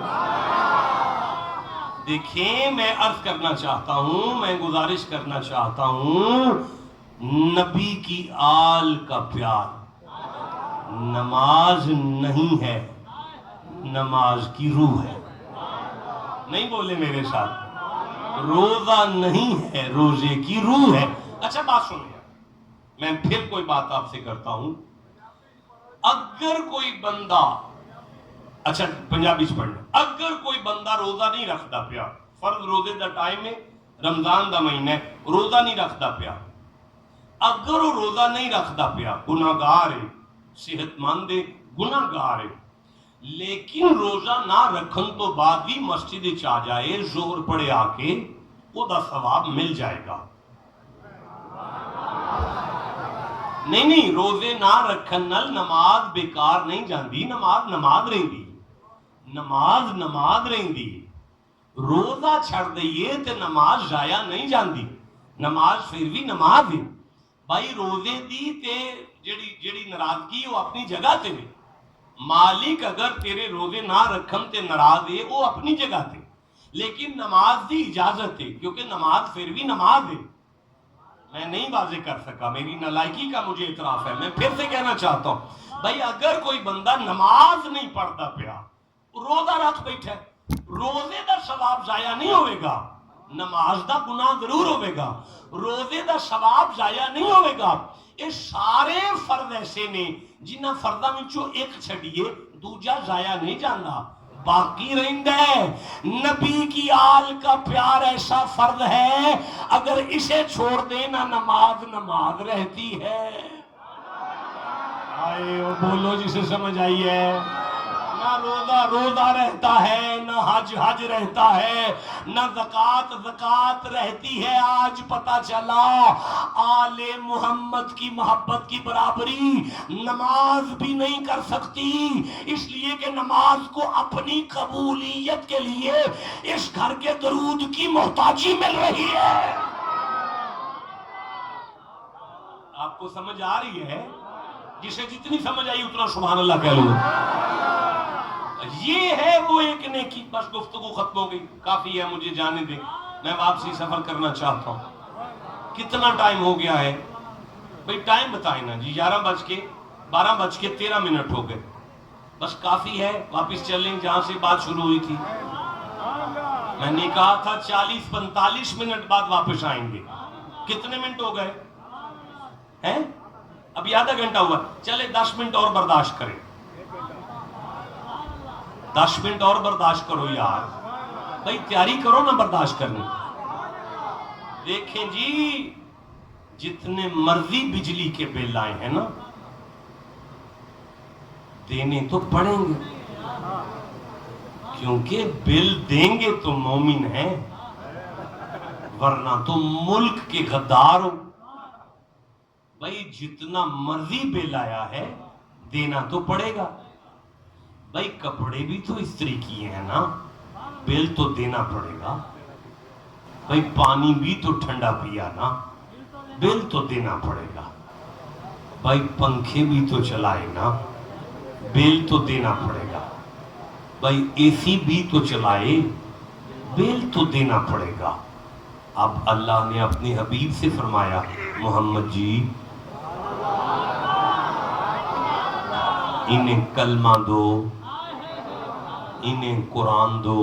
دیکھیں میں عرض کرنا چاہتا ہوں، میں گزارش کرنا چاہتا ہوں، نبی کی آل کا پیار نماز نہیں ہے، نماز کی روح ہے۔ نہیں بولے میرے ساتھ، روزہ نہیں ہے، روزے کی روح ہے۔ اچھا بات سنیے، میں پھر کوئی بات آپ سے کرتا ہوں۔ اگر کوئی بندہ، اچھا پنجابی سے پڑھنا، اگر کوئی بندہ روزہ نہیں رکھتا پیا، فرض روزے دا ٹائم ہے، رمضان دا مہینہ ہے، روزہ نہیں رکھتا پیا، اگر وہ روزہ نہیں رکھتا پیا، گناہگار ہے، صحت مند ہے، گناہگار ہے، لیکن روزہ نہ رکھن تو بعد بھی مسجد آ جائے، ظہر پڑے آ کے، وہ دا ثواب مل جائے گا۔ نہیں روزے نہ رکھن نال نماز بیکار نہیں جاندی، نماز رہندی، نماز رہندی، روزہ چھڑ دئیے تے نماز ضائع نہیں جاندی، نماز پھر بھی نماز ہے۔ بھائی روزے دی تے جڑی ناراضگی وہ اپنی جگہ تے میں، مالک اگر تیرے روزے نہ رکھن تے ناراض ہے وہ اپنی جگہ تے، لیکن نماز دی اجازت ہے، کیونکہ نماز پھر بھی نماز ہے۔ میں نہیں واضح کر سکا، میری نالائکی کا مجھے اعتراف ہے، میں پھر سے کہنا چاہتا ہوں، بھائی اگر کوئی بندہ نماز نہیں پڑھتا پیا، روزہ رکھ بیٹھا ہے، روزے دا ثواب ضائع نہیں ہوئے گا، نماز دا گناہ ضرور ہوئے گا، روزے دا ثواب ضائع نہیں ہوئے گا۔ یہ سارے فرض ایسے نے جنہاں فرداں وچوں ایک چھڑیے دوجا ضائع نہیں جانا، باقی رہندہ ہے۔ نبی کی آل کا پیار ایسا فرض ہے اگر اسے چھوڑ دینا نماز رہتی ہے۔ آئے بولو جسے سمجھ آئی ہے، نہ روزہ رہتا ہے، نہ حج رہتا ہے، نہ زکوٰۃ رہتی ہے۔ آج پتا چلا آل محمد کی محبت کی برابری نماز بھی نہیں کر سکتی، اس لیے کہ نماز کو اپنی قبولیت کے لیے اس گھر کے درود کی محتاجی مل رہی ہے۔ آپ کو سمجھ آ رہی ہے؟ جسے جتنی سمجھ آئی اتنا سبحان اللہ کہہ لو۔ یہ ہے وہ ایک نیکی۔ بس گفتگو ختم ہو گئی، کافی ہے، مجھے جانے دیں، میں واپسی سفر کرنا چاہتا ہوں۔ کتنا ٹائم ہو گیا ہے بھئی؟ ٹائم بتائیں نا جی، 12:13 ہو گئے، بس کافی ہے، واپس چلیں جہاں سے بات شروع ہوئی تھی۔ میں نے کہا تھا 40-45 منٹ بعد واپس آئیں گے، کتنے منٹ ہو گئے ہیں؟ ابھی آدھا گھنٹہ ہوا، چلے 10 منٹ اور برداشت کریں، 10 منٹ اور برداشت کرو یار، بھائی تیاری کرو نا برداشت کرنے۔ دیکھیں جی، جتنے مرضی بجلی کے بل آئے ہیں نا، دینے تو پڑیں گے، کیونکہ بل دیں گے تو مومن ہیں، ورنہ تو ملک کے غدار ہو۔ بھائی جتنا مرضی بل آیا ہے دینا تو پڑے گا۔ بھائی کپڑے بھی تو استری کیے ہیں نا، بل تو دینا پڑے گا۔ بھائی پانی بھی تو ٹھنڈا پیا نا، بل تو دینا پڑے گا۔ بھائی پنکھے بھی تو چلائے نا، بل تو دینا پڑے گا۔ بھائی اے سی بھی تو چلائے، بل تو دینا پڑے گا۔ اب اللہ نے اپنے حبیب سے فرمایا، محمد جی انہیں کلمہ دو، انہیں قرآن دو،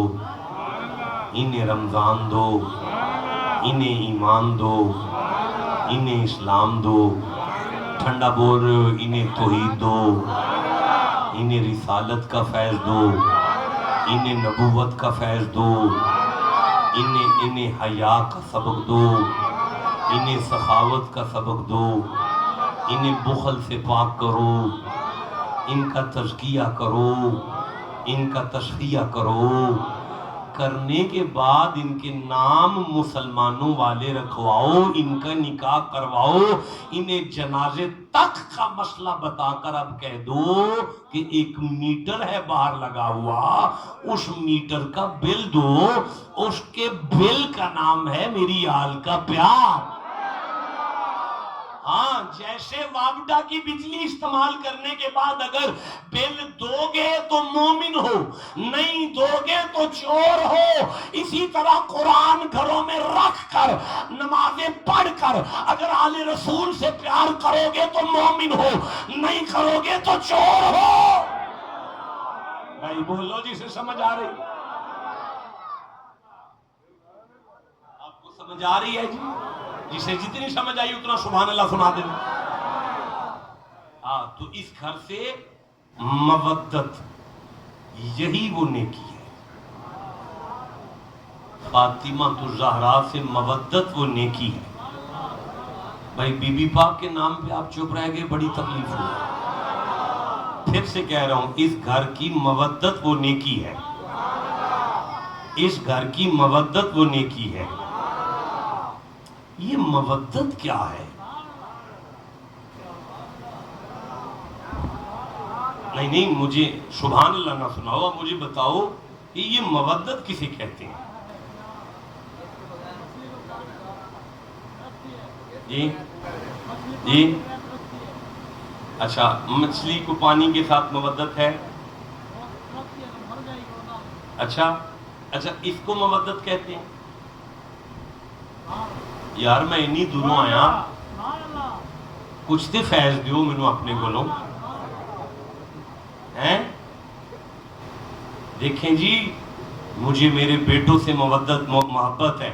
انہیں رمضان دو، انہیں ایمان دو، انہیں اسلام دو۔ ٹھنڈا بول رہے ہو، انہیں توحید دو، انہیں رسالت کا فیض دو، انہیں نبوت کا فیض دو، انہیں حیا کا سبق دو، انہیں سخاوت کا سبق دو، انہیں بخل سے پاک کرو، ان کا تزکیہ کرو، ان کا تصفیہ کرو۔ کرنے کے بعد ان کے نام مسلمانوں والے رکھواؤ، ان کا نکاح کرواؤ، انہیں جنازے تک کا مسئلہ بتا کر اب کہہ دو کہ 1 میٹر ہے باہر لگا ہوا، اس میٹر کا بل دو، اس کے بل کا نام ہے میری آل کا پیار۔ ہاں، جیسے وابڈا کی بجلی استعمال کرنے کے بعد اگر بل دو گے تو مومن ہو، نہیں دو گے تو چور ہو، اسی طرح قرآن گھروں میں رکھ کر نمازیں پڑھ کر اگر آل رسول سے پیار کرو گے تو مومن ہو، نہیں کرو گے تو چور ہو۔ بھائی بولو جسے سمجھ آ رہی، آپ کو سمجھ آ رہی ہے جی؟ جسے جتنی سمجھ آئی اتنا سبحان اللہ سنا دینا۔ تو اس گھر سے مودت، یہی وہ نیکی ہے۔ فاطمہ الزہرا سے مودت وہ نیکی ہے۔ بھائی بی بی پاک کے نام پہ آپ چپ رہ گئے، بڑی تکلیف ہوئی۔ پھر سے کہہ رہا ہوں، اس گھر کی مودت وہ نیکی ہے، اس گھر کی مودت وہ نیکی ہے۔ یہ مودت کیا ہے؟ نہیں مجھے سبحان اللہ نہ سناؤ، مجھے بتاؤ کہ یہ مودت کسے کہتے ہیں؟ جی اچھا، مچھلی کو پانی کے ساتھ مودت ہے؟ اچھا اس کو مودت کہتے ہیں؟ یار میں انی دوروں آیا، کچھ تے فیض دیو مینوں اپنے کولوں ہیں۔ دیکھیں جی، مجھے میرے بیٹوں سے محبت ہے،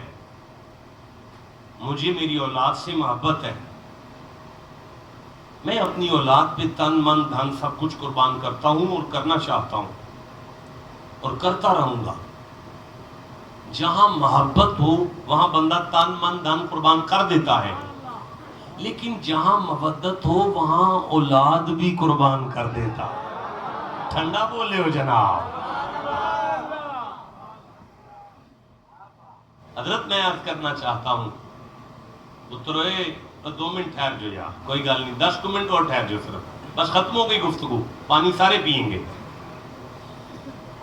مجھے میری اولاد سے محبت ہے، میں اپنی اولاد پہ تن من دھن سب کچھ قربان کرتا ہوں اور کرنا چاہتا ہوں اور کرتا رہوں گا۔ جہاں محبت ہو وہاں بندہ تن من دھن قربان کر دیتا ہے، لیکن جہاں مودت ہو وہاں اولاد بھی قربان کر دیتا۔ ٹھنڈا بولے ہو جناب۔ حضرت میں عرض کرنا چاہتا ہوں، اتروئے 2 منٹ ٹھہر جو، یا کوئی گل نہیں، 10 منٹ اور ٹھہر جو، صرف بس ختم ہو گئی گفتگو، پانی سارے پئیں گے۔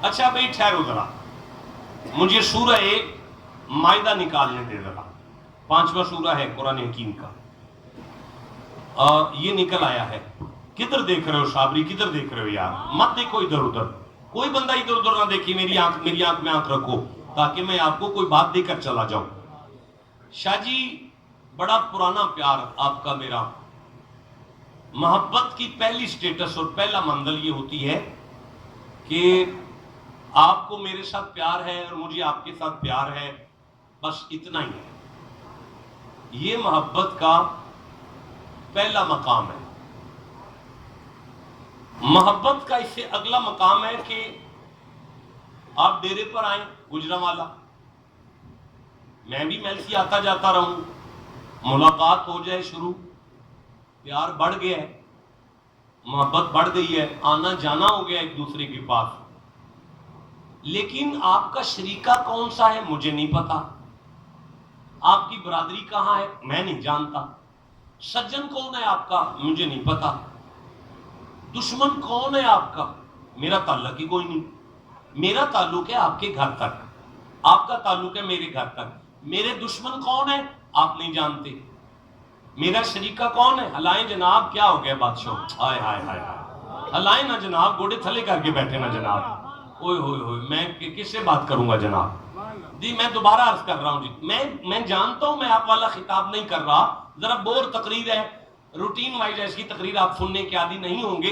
اچھا بھئی ٹھہرو ذرا، مجھے سورہ مائدہ نکالنے دے ذرا، 5واں سورہ ہے قرآن حکیم کا، یہ نکل آیا ہے۔ کدھر دیکھ رہے ہو صابری، کدھر دیکھ رہے ہو یار؟ مت دیکھو ادھر ادھر، کوئی بندہ ادھر ادھر نہ دیکھے، میری آنکھ میں آنکھ رکھو تاکہ میں آپ کو کوئی بات دے کر چلا جاؤں۔ شاہ جی بڑا پرانا پیار آپ کا میرا، محبت کی پہلی سٹیٹس اور پہلا منزل یہ ہوتی ہے کہ آپ کو میرے ساتھ پیار ہے اور مجھے آپ کے ساتھ پیار ہے، بس اتنا ہی ہے۔ یہ محبت کا پہلا مقام ہے۔ محبت کا اس سے اگلا مقام ہے کہ آپ ڈیرے پر آئیں گجرانوالہ، میں بھی محل سے آتا جاتا رہوں، ملاقات ہو جائے شروع، پیار بڑھ گیا ہے، محبت بڑھ گئی ہے، آنا جانا ہو گیا ایک دوسرے کے پاس، لیکن آپ کا شریکہ کون سا ہے مجھے نہیں پتا، آپ کی برادری کہاں ہے میں نہیں جانتا، سجن کون ہے آپ کا مجھے نہیں پتا، دشمن کون ہے آپ کا میرا تعلق ہی کوئی نہیں، میرا تعلق ہے آپ کے گھر تک، آپ کا تعلق ہے میرے گھر تک، میرے دشمن کون ہے آپ نہیں جانتے، میرا شریکہ کون ہے؟ ہلائیں جناب، کیا ہو گیا بادشاہ، ہائے ہائے ہائے ہلائیں نا جناب، گوڑے تھلے کر کے بیٹھے نا جناب، اوئے ہوئے ہوئے، میں کس سے بات کروں گا جناب؟ جی میں دوبارہ عرض کر رہا ہوں جی، میں جانتا ہوں میں آپ والا خطاب نہیں کر رہا، ذرا بور تقریر ہے، روٹین وائز ایسی تقریر آپ سننے کے عادی نہیں ہوں گے،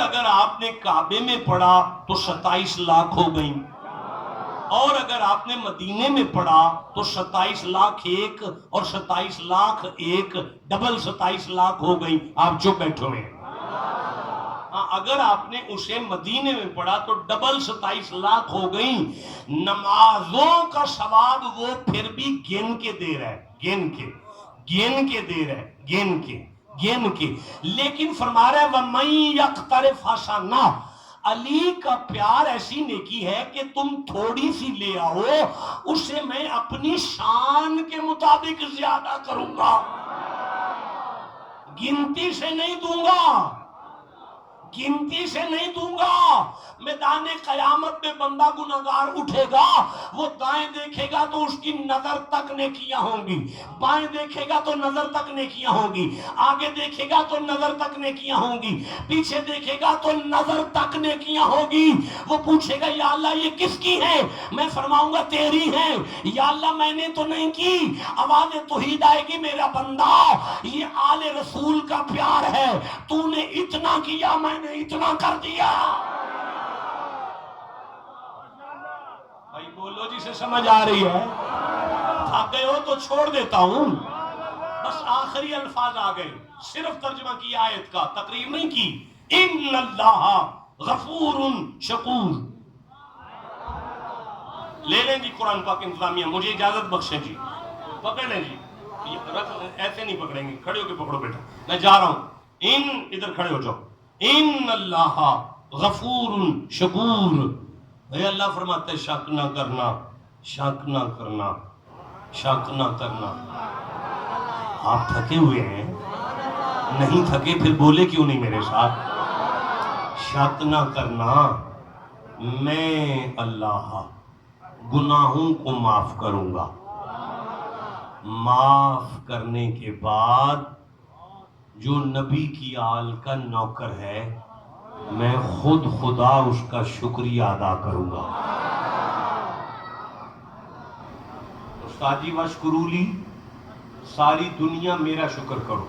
اور اگر آپ نے کعبے میں پڑھا تو 27 لاکھ ہو گئی، اور اگر آپ نے مدینے میں پڑھا تو 27 لاکھ ایک اور 27 لاکھ ایک، ڈبل 27 لاکھ ہو گئی. آپ چپ بیٹھے ہوئے ہیں. اگر آپ نے اسے مدینے میں پڑھا تو ڈبل 27 لاکھ ہو گئی. نمازوں کا ثواب وہ پھر بھی گن کے دے رہا ہے، گن کے دے رہا ہے، گن کے. لیکن فرما رہا ہے وَمَن يَقْتَرِفْ حَسَنَةً، علی کا پیار ایسی نیکی ہے کہ تم تھوڑی سی لے آؤ، اسے میں اپنی شان کے مطابق زیادہ کروں گا، گنتی سے نہیں دوں گا، گنتی سے نہیں دوں گا. میدان قیامت میں بندہ گناہگار اٹھے گا، وہ دائیں دیکھے گا تو اس کی نظر تک نیکیاں ہوں گی، بائیں دیکھے گا تو نظر تک نیکیاں ہوں گی، آگے دیکھے گا تو نظر تک نیکیاں ہوں گی، پیچھے دیکھے گا تو نظر تک نیکیاں ہوں گی. وہ پوچھے گا یا اللہ یہ کس کی ہے؟ میں فرماؤں گا تیری ہے. یا اللہ میں نے تو نہیں کی. آواز توحید آئے گی میرا بندہ یہ آل رسول کا پیار ہے، تو نے اتنا کیا میں نے اتنا کر دیا. بھائی بولو جسے سمجھ آ رہی ہے. تھک گئے ہو تو چھوڑ دیتا ہوں، بس آخری الفاظ آ گئے، صرف ترجمہ کی آیت کا، تقریر نہیں کی. ان اللہ غفور شکور. لے لیں جی قرآن پاک انتظامیہ، مجھے اجازت بخشیں جی، پکڑ لیں جی. ایسے نہیں پکڑیں گے، کھڑے ہو کے پکڑو بیٹا، میں جا رہا ہوں. ادھر کھڑے ہو جاؤ. ان اللہ غفور شکور. اے اللہ فرماتے شک نہ کرنا، شک نہ کرنا، شک نہ کرنا. آپ تھکے ہوئے ہیں؟ نہیں تھکے پھر بولے کیوں نہیں میرے ساتھ؟ شک نہ کرنا میں اللہ گناہوں کو معاف کروں گا. معاف کرنے کے بعد جو نبی کی آل کا نوکر ہے میں خود خدا اس کا شکریہ ادا کروں گا. استاد جی واشکرولی، ساری دنیا میرا شکر کرو.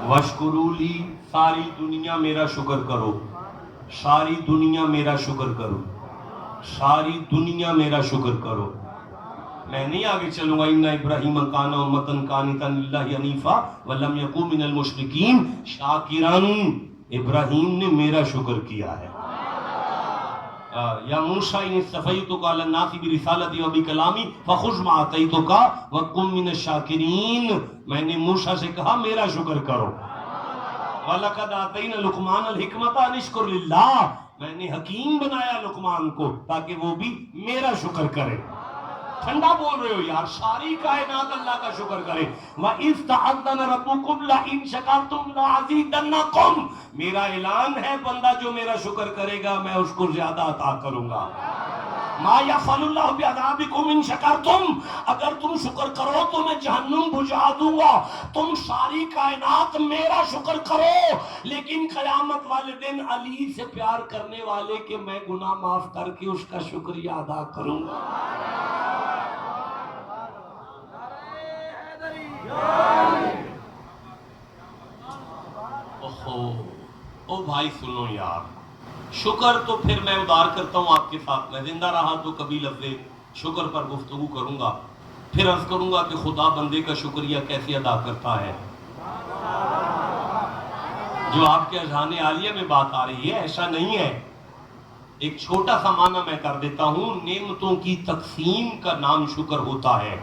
واشکرولی، ساری دنیا میرا شکر کرو، ساری دنیا میرا شکر کرو، ساری دنیا میرا شکر کرو. میں نہیں آگے چلوں گا. ان ابراہیم کان امۃ قانتا للہ حنیفا ولم یکن من المشرکین شاکرا. ابراہیم نے میرا شکر کیا ہے. یا موسیٰ ان اصطفیتک علی الناس برسالتی و بکلامی فخذ ما آتیتک وکن من الشاکرین. میں نے موسیٰ سے کہا میرا شکر کرو. وَلَقَدْ آتَيْنَا لُقْمَانَ الْحِكْمَةَ أَنِ اشْكُرْ لِلَّهِ. میں نے حکیم بنایا لقمان کو تاکہ وہ بھی میرا شکر کرے. ٹھنڈا بول رہے ہو یار، ساری کائنات اللہ کا شکر کرے. وَإِذْ تَعَذَّنَ رَبُّكُمْ لَئِن شَكَرْتُمْ لَأَزِيدَنَّكُمْ. میرا اعلان ہے بندہ جو میرا شکر کرے گا میں اس کو زیادہ عطا کروں گا. مَا يَفْعَلُ اللَّهُ بِعَذَابِكُمْ إِن شَكَرْتُمْ. اگر تم شکر کرو تو میں جہنم بجھا دوں گا. تم ساری کائنات میرا شکر کرو لیکن قیامت والے دن علی سے پیار کرنے والے کہ میں گناہ معاف کر کے اس کا شکریہ ادا کروں گا. او بھائی سنو یار، شکر تو پھر میں ادار کرتا ہوں آپ کے ساتھ. میں زندہ رہا تو کبھی لفظ شکر پر گفتگو کروں گا، پھر عرض کروں گا کہ خدا بندے کا شکریہ کیسے ادا کرتا ہے. جو آپ کے اذہان عالیہ میں بات آ رہی ہے ایسا نہیں ہے. ایک چھوٹا سا معنی میں کر دیتا ہوں. نعمتوں کی تقسیم کا نام شکر ہوتا ہے.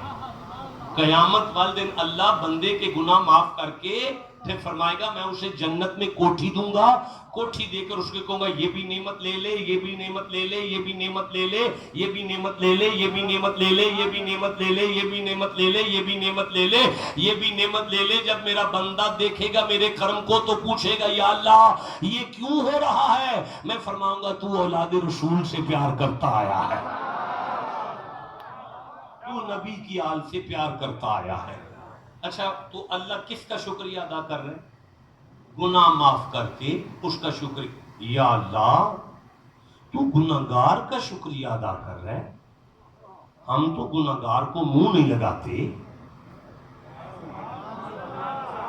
قیامت والے دن اللہ بندے کے گناہ معاف کر کے پھر فرمائے گا میں اسے جنت میں کوٹھی دوں گا. کوٹھی دے کر اس کو کہوں گا یہ بھی نعمت لے لے، یہ بھی نعمت لے لے، یہ بھی نعمت لے لے، یہ بھی نعمت لے لے، یہ بھی نعمت لے لے، یہ بھی نعمت لے لے، یہ بھی نعمت لے لے، یہ بھی نعمت لے لے، یہ بھی نعمت لے لے. جب میرا بندہ دیکھے گا میرے کرم کو تو پوچھے گا یا اللہ یہ کیوں ہو رہا ہے؟ میں فرماؤں گا تو اولاد رسول سے پیار کرتا آیا ہے، تو نبی کی آل سے پیار کرتا آیا ہے. اچھا تو اللہ کس کا شکریہ ادا کر رہے ہیں؟ گناہ معاف کر کے اس کا شکریہ. یا اللہ تو گناہگار کا شکریہ ادا کر رہے ہیں، ہم تو گناہگار کو منہ نہیں لگاتے.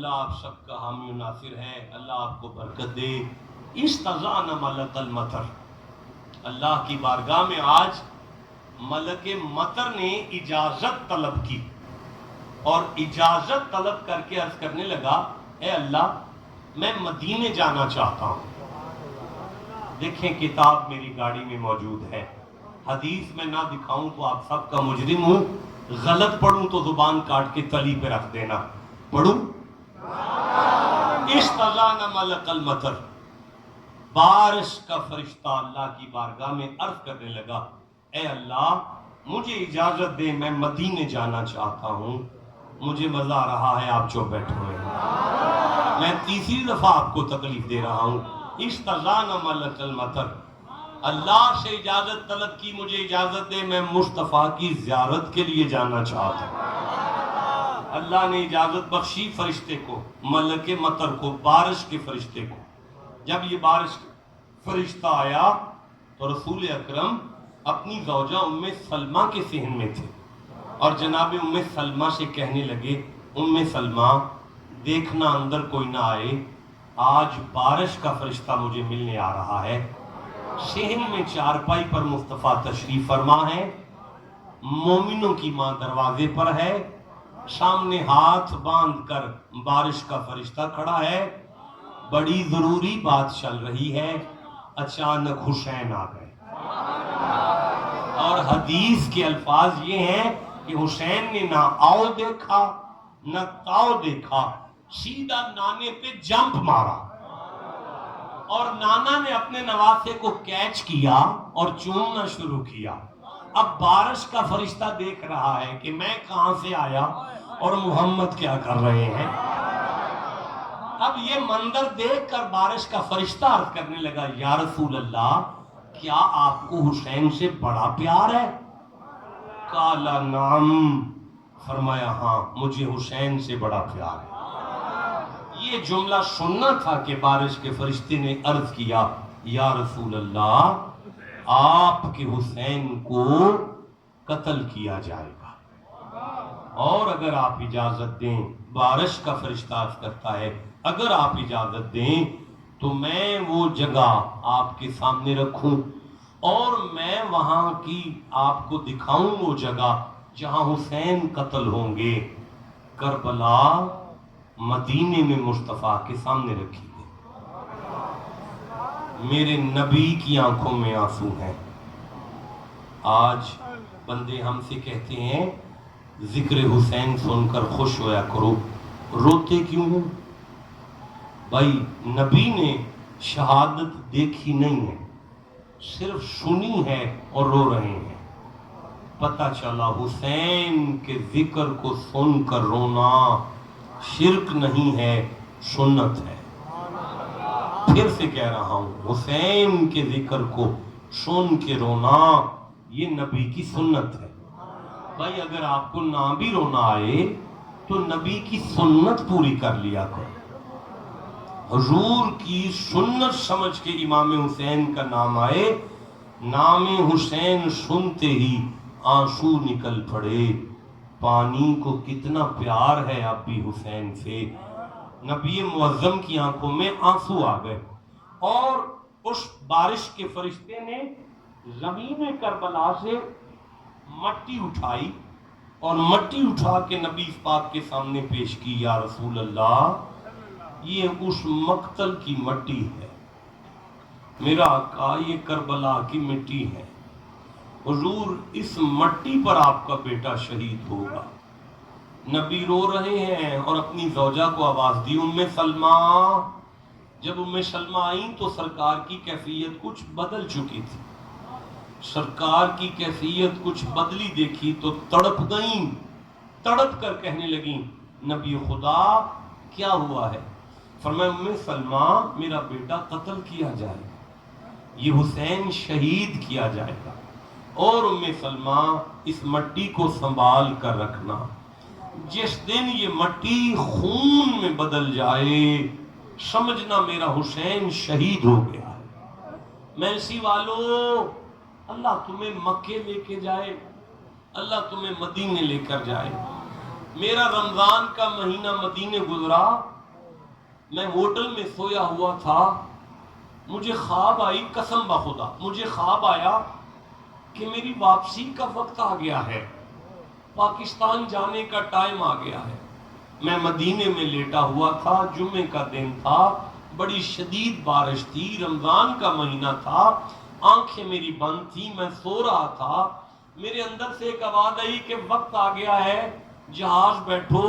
اللہ آپ سب کا حامی و ناصر ہے، اللہ آپ کو برکت دے۔ استذان ملک المطر، اللہ کی بارگاہ میں آج ملک مطر نے اجازت طلب کی اور اجازت طلب کر کے عرض کرنے لگا اے اللہ میں مدینے جانا چاہتا ہوں۔ دیکھیں کتاب میری گاڑی میں موجود ہے، حدیث میں نہ دکھاؤں تو آپ سب کا مجرم ہوں، غلط پڑھوں تو زبان کاٹ کے تلی پہ رکھ دینا۔ پڑھوں استذان ملک المطر، بارش کا فرشتہ اللہ کی بارگاہ میں عرض کرنے لگا اے اللہ مجھے اجازت دے، میں مدینے جانا چاہتا ہوں۔ مجھے مزہ آ رہا ہے آپ جو بیٹھے ہوئے ہیں، میں تیسری دفعہ آپ کو تکلیف دے رہا ہوں۔ استذان ملک المطر، اللہ سے اجازت طلب کی، مجھے اجازت دے میں مصطفیٰ کی زیارت کے لیے جانا چاہتا ہوں۔ اللہ نے اجازت بخشی فرشتے کو، ملک مطر کو، بارش کے فرشتے کو۔ جب یہ بارش فرشتہ آیا تو رسول اکرم اپنی زوجہ ام سلمہ کے صحن میں تھے اور جناب ام سلمہ سے کہنے لگے ام سلمہ دیکھنا اندر کوئی نہ آئے، آج بارش کا فرشتہ مجھے ملنے آ رہا ہے۔ صحن میں چارپائی پر مصطفیٰ تشریف فرما ہے، مومنوں کی ماں دروازے پر ہے، سامنے ہاتھ باندھ کر بارش کا فرشتہ کھڑا ہے، بڑی ضروری بات چل رہی ہے، اچانک حسین آ گئے۔ اور حدیث کے الفاظ یہ ہیں کہ حسین نے نہ آؤ دیکھا نہ تاؤ دیکھا، سیدھا نانے پہ جمپ مارا اور نانا نے اپنے نواسے کو کیچ کیا اور چومنا شروع کیا۔ اب بارش کا فرشتہ دیکھ رہا ہے کہ میں کہاں سے آیا اور محمد کیا کر رہے ہیں۔ اب یہ منظر دیکھ کر بارش کا فرشتہ عرض کرنے لگا یا رسول اللہ کیا آپ کو حسین سے بڑا پیار ہے؟ قال نعم، فرمایا ہاں مجھے حسین سے بڑا پیار ہے۔ یہ جملہ سننا تھا کہ بارش کے فرشتے نے عرض کیا یا رسول اللہ آپ کے حسین کو قتل کیا جائے گا، اور اگر آپ اجازت دیں، بارش کا فرشتہ عرض کرتا ہے اگر آپ اجازت دیں تو میں وہ جگہ آپ کے سامنے رکھوں اور میں وہاں کی آپ کو دکھاؤں وہ جگہ جہاں حسین قتل ہوں گے۔ کربلا مدینے میں مصطفیٰ کے سامنے رکھی گئی۔ میرے نبی کی آنکھوں میں آنسو ہیں۔ آج بندے ہم سے کہتے ہیں ذکر حسین سن کر خوش ہویا کرو، روتے کیوں ہو؟ بھائی نبی نے شہادت دیکھی نہیں ہے، صرف سنی ہے اور رو رہے ہیں۔ پتہ چلا حسین کے ذکر کو سن کر رونا شرک نہیں ہے، سنت ہے۔ پھر سے کہہ رہا ہوں حسین کے ذکر کو سن کے رونا یہ نبی کی سنت ہے۔ بھائی اگر آپ کو نہ بھی رونا آئے تو نبی کی سنت پوری کر لیا کرو۔ حضور کی سنت سمجھ کے امام حسین کا نام آئے، نام حسین سنتے ہی آنسو نکل پڑے۔ پانی کو کتنا پیار ہے اب بھی حسین سے، نبی معظم کی آنکھوں میں آنسو آ گئے۔ اور اس بارش کے فرشتے نے زمین کربلا سے مٹی اٹھائی اور مٹی اٹھا کے نبی پاک کے سامنے پیش کی، یا رسول اللہ یہ اس مقتل کی مٹی ہے، میرا آقا یہ کربلا کی مٹی ہے، حضور اس مٹی پر آپ کا بیٹا شہید ہوگا۔ نبی رو رہے ہیں اور اپنی زوجہ کو آواز دی ام سلمہ۔ جب ام سلمہ آئیں تو سرکار کی کیفیت کچھ بدل چکی تھی، سرکار کی کیفیت کچھ بدلی دیکھی تو تڑپ گئیں، تڑپ کر کہنے لگیں نبی خدا کیا ہوا ہے؟ فرمایا ام سلمہ میرا بیٹا قتل کیا جائے گا، یہ حسین شہید کیا جائے گا، اور ام سلمہ اس مٹی کو سنبھال کر رکھنا، جس دن یہ مٹی خون میں بدل جائے سمجھنا میرا حسین شہید ہو گیا ہے۔ مرسی والو اللہ تمہیں مکے لے کے جائے، اللہ تمہیں مدینے لے کر جائے۔ میرا رمضان کا مہینہ مدینے گزرا، میں ہوٹل میں سویا ہوا تھا، مجھے خواب آئی، قسم بخدا مجھے خواب آیا کہ میری واپسی کا وقت آ گیا ہے، پاکستان جانے کا ٹائم آ گیا ہے۔ میں مدینے میں لیٹا ہوا تھا، جمعے کا دن تھا، بڑی شدید بارش تھی، رمضان کا مہینہ تھا، آنکھیں میری بند تھی، میں سو رہا تھا، میرے اندر سے ایک آواز آئی کہ وقت آ گیا ہے، جہاز بیٹھو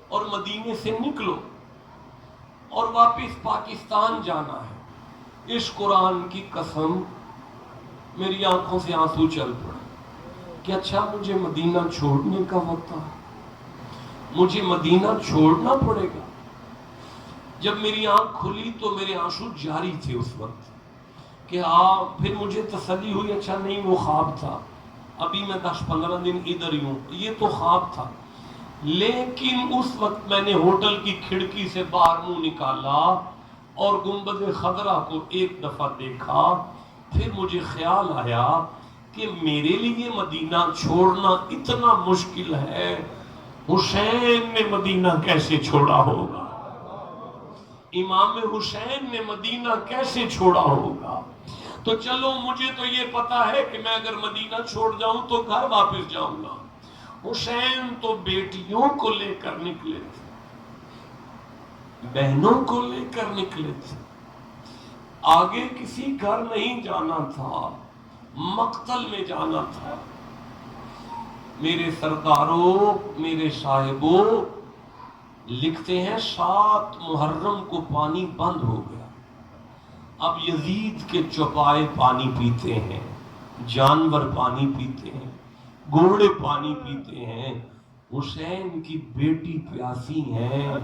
اور مدینے سے نکلو اور واپس پاکستان جانا ہے۔ اس قرآن کی قسم میری آنکھوں سے آنسو چل پڑے کہ اچھا مجھے مدینہ چھوڑنے کا وقت آ، مجھے مدینہ چھوڑنا پڑے گا۔ جب میری آنکھ کھلی تو میرے آنسو جاری تھے اس وقت کہ پھر مجھے تسلی ہوئی، اچھا نہیں وہ خواب تھا، ابھی میں 10-15 دن ادھر ہی ہوں، یہ تو خواب تھا۔ لیکن اس وقت میں نے ہوٹل کی کھڑکی سے باہر منہ نکالا اور گنبد خضرا کو ایک دفعہ دیکھا، پھر مجھے خیال آیا کہ میرے لیے مدینہ چھوڑنا اتنا مشکل ہے، حسین نے مدینہ کیسے چھوڑا ہوگا، امام حسین نے مدینہ کیسے چھوڑا ہوگا۔ تو چلو مجھے تو یہ پتا ہے کہ میں اگر مدینہ چھوڑ جاؤں تو گھر واپس جاؤں گا، حسین تو بیٹیوں کو لے کر نکلے تھے، بہنوں کو لے کر نکلے تھے، آگے کسی گھر نہیں جانا تھا، مقتل میں جانا تھا۔ میرے سرداروں، میرے صاحبوں، لکھتے ہیں 7 محرم کو پانی بند ہو گیا، اب یزید کے چوپائے پانی پیتے ہیں، جانور پانی پیتے ہیں، گھوڑے پانی پیتے ہیں، حسین کی بیٹی پیاسی ہیں،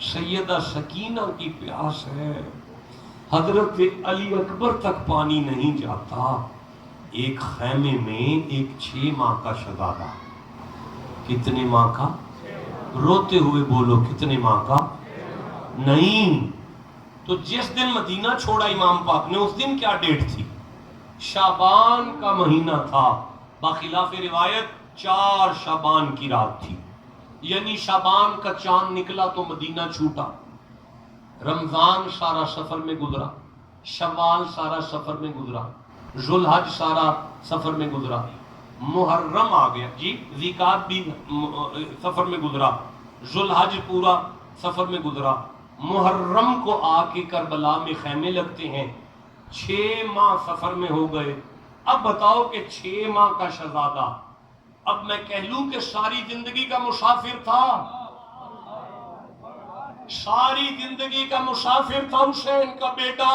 سیدہ سکینہ کی پیاس ہے، حضرت علی اکبر تک پانی نہیں جاتا۔ ایک خیمے میں ایک 6 ماہ کا شہزادہ، کتنے ماہ کا؟ روتے ہوئے بولو کتنے ماہ کا؟ نہیں۔ تو جس دن مدینہ چھوڑا امام پاک نے، اس دن کیا ڈیٹ تھی؟ شعبان کا مہینہ تھا، بخلاف روایت 4 شعبان کی رات تھی، یعنی شعبان کا چاند نکلا تو مدینہ چھوٹا۔ رمضان سارا سفر میں گزرا، شوال سارا سفر میں گزرا، ذوالحج سارا سفر میں گزرا، محرم آ گیا جی، ذیقعد بھی سفر میں گزرا، ذوالحج پورا سفر میں گزرا، محرم کو آ کے کربلا میں خیمے لگتے ہیں، 6 ماہ سفر میں ہو گئے۔ اب بتاؤ کہ 6 ماہ کا شہزادہ، اب میں کہہ لوں کہ ساری زندگی کا مسافر تھا، ساری زندگی کا مسافر تھا حسین کا بیٹا،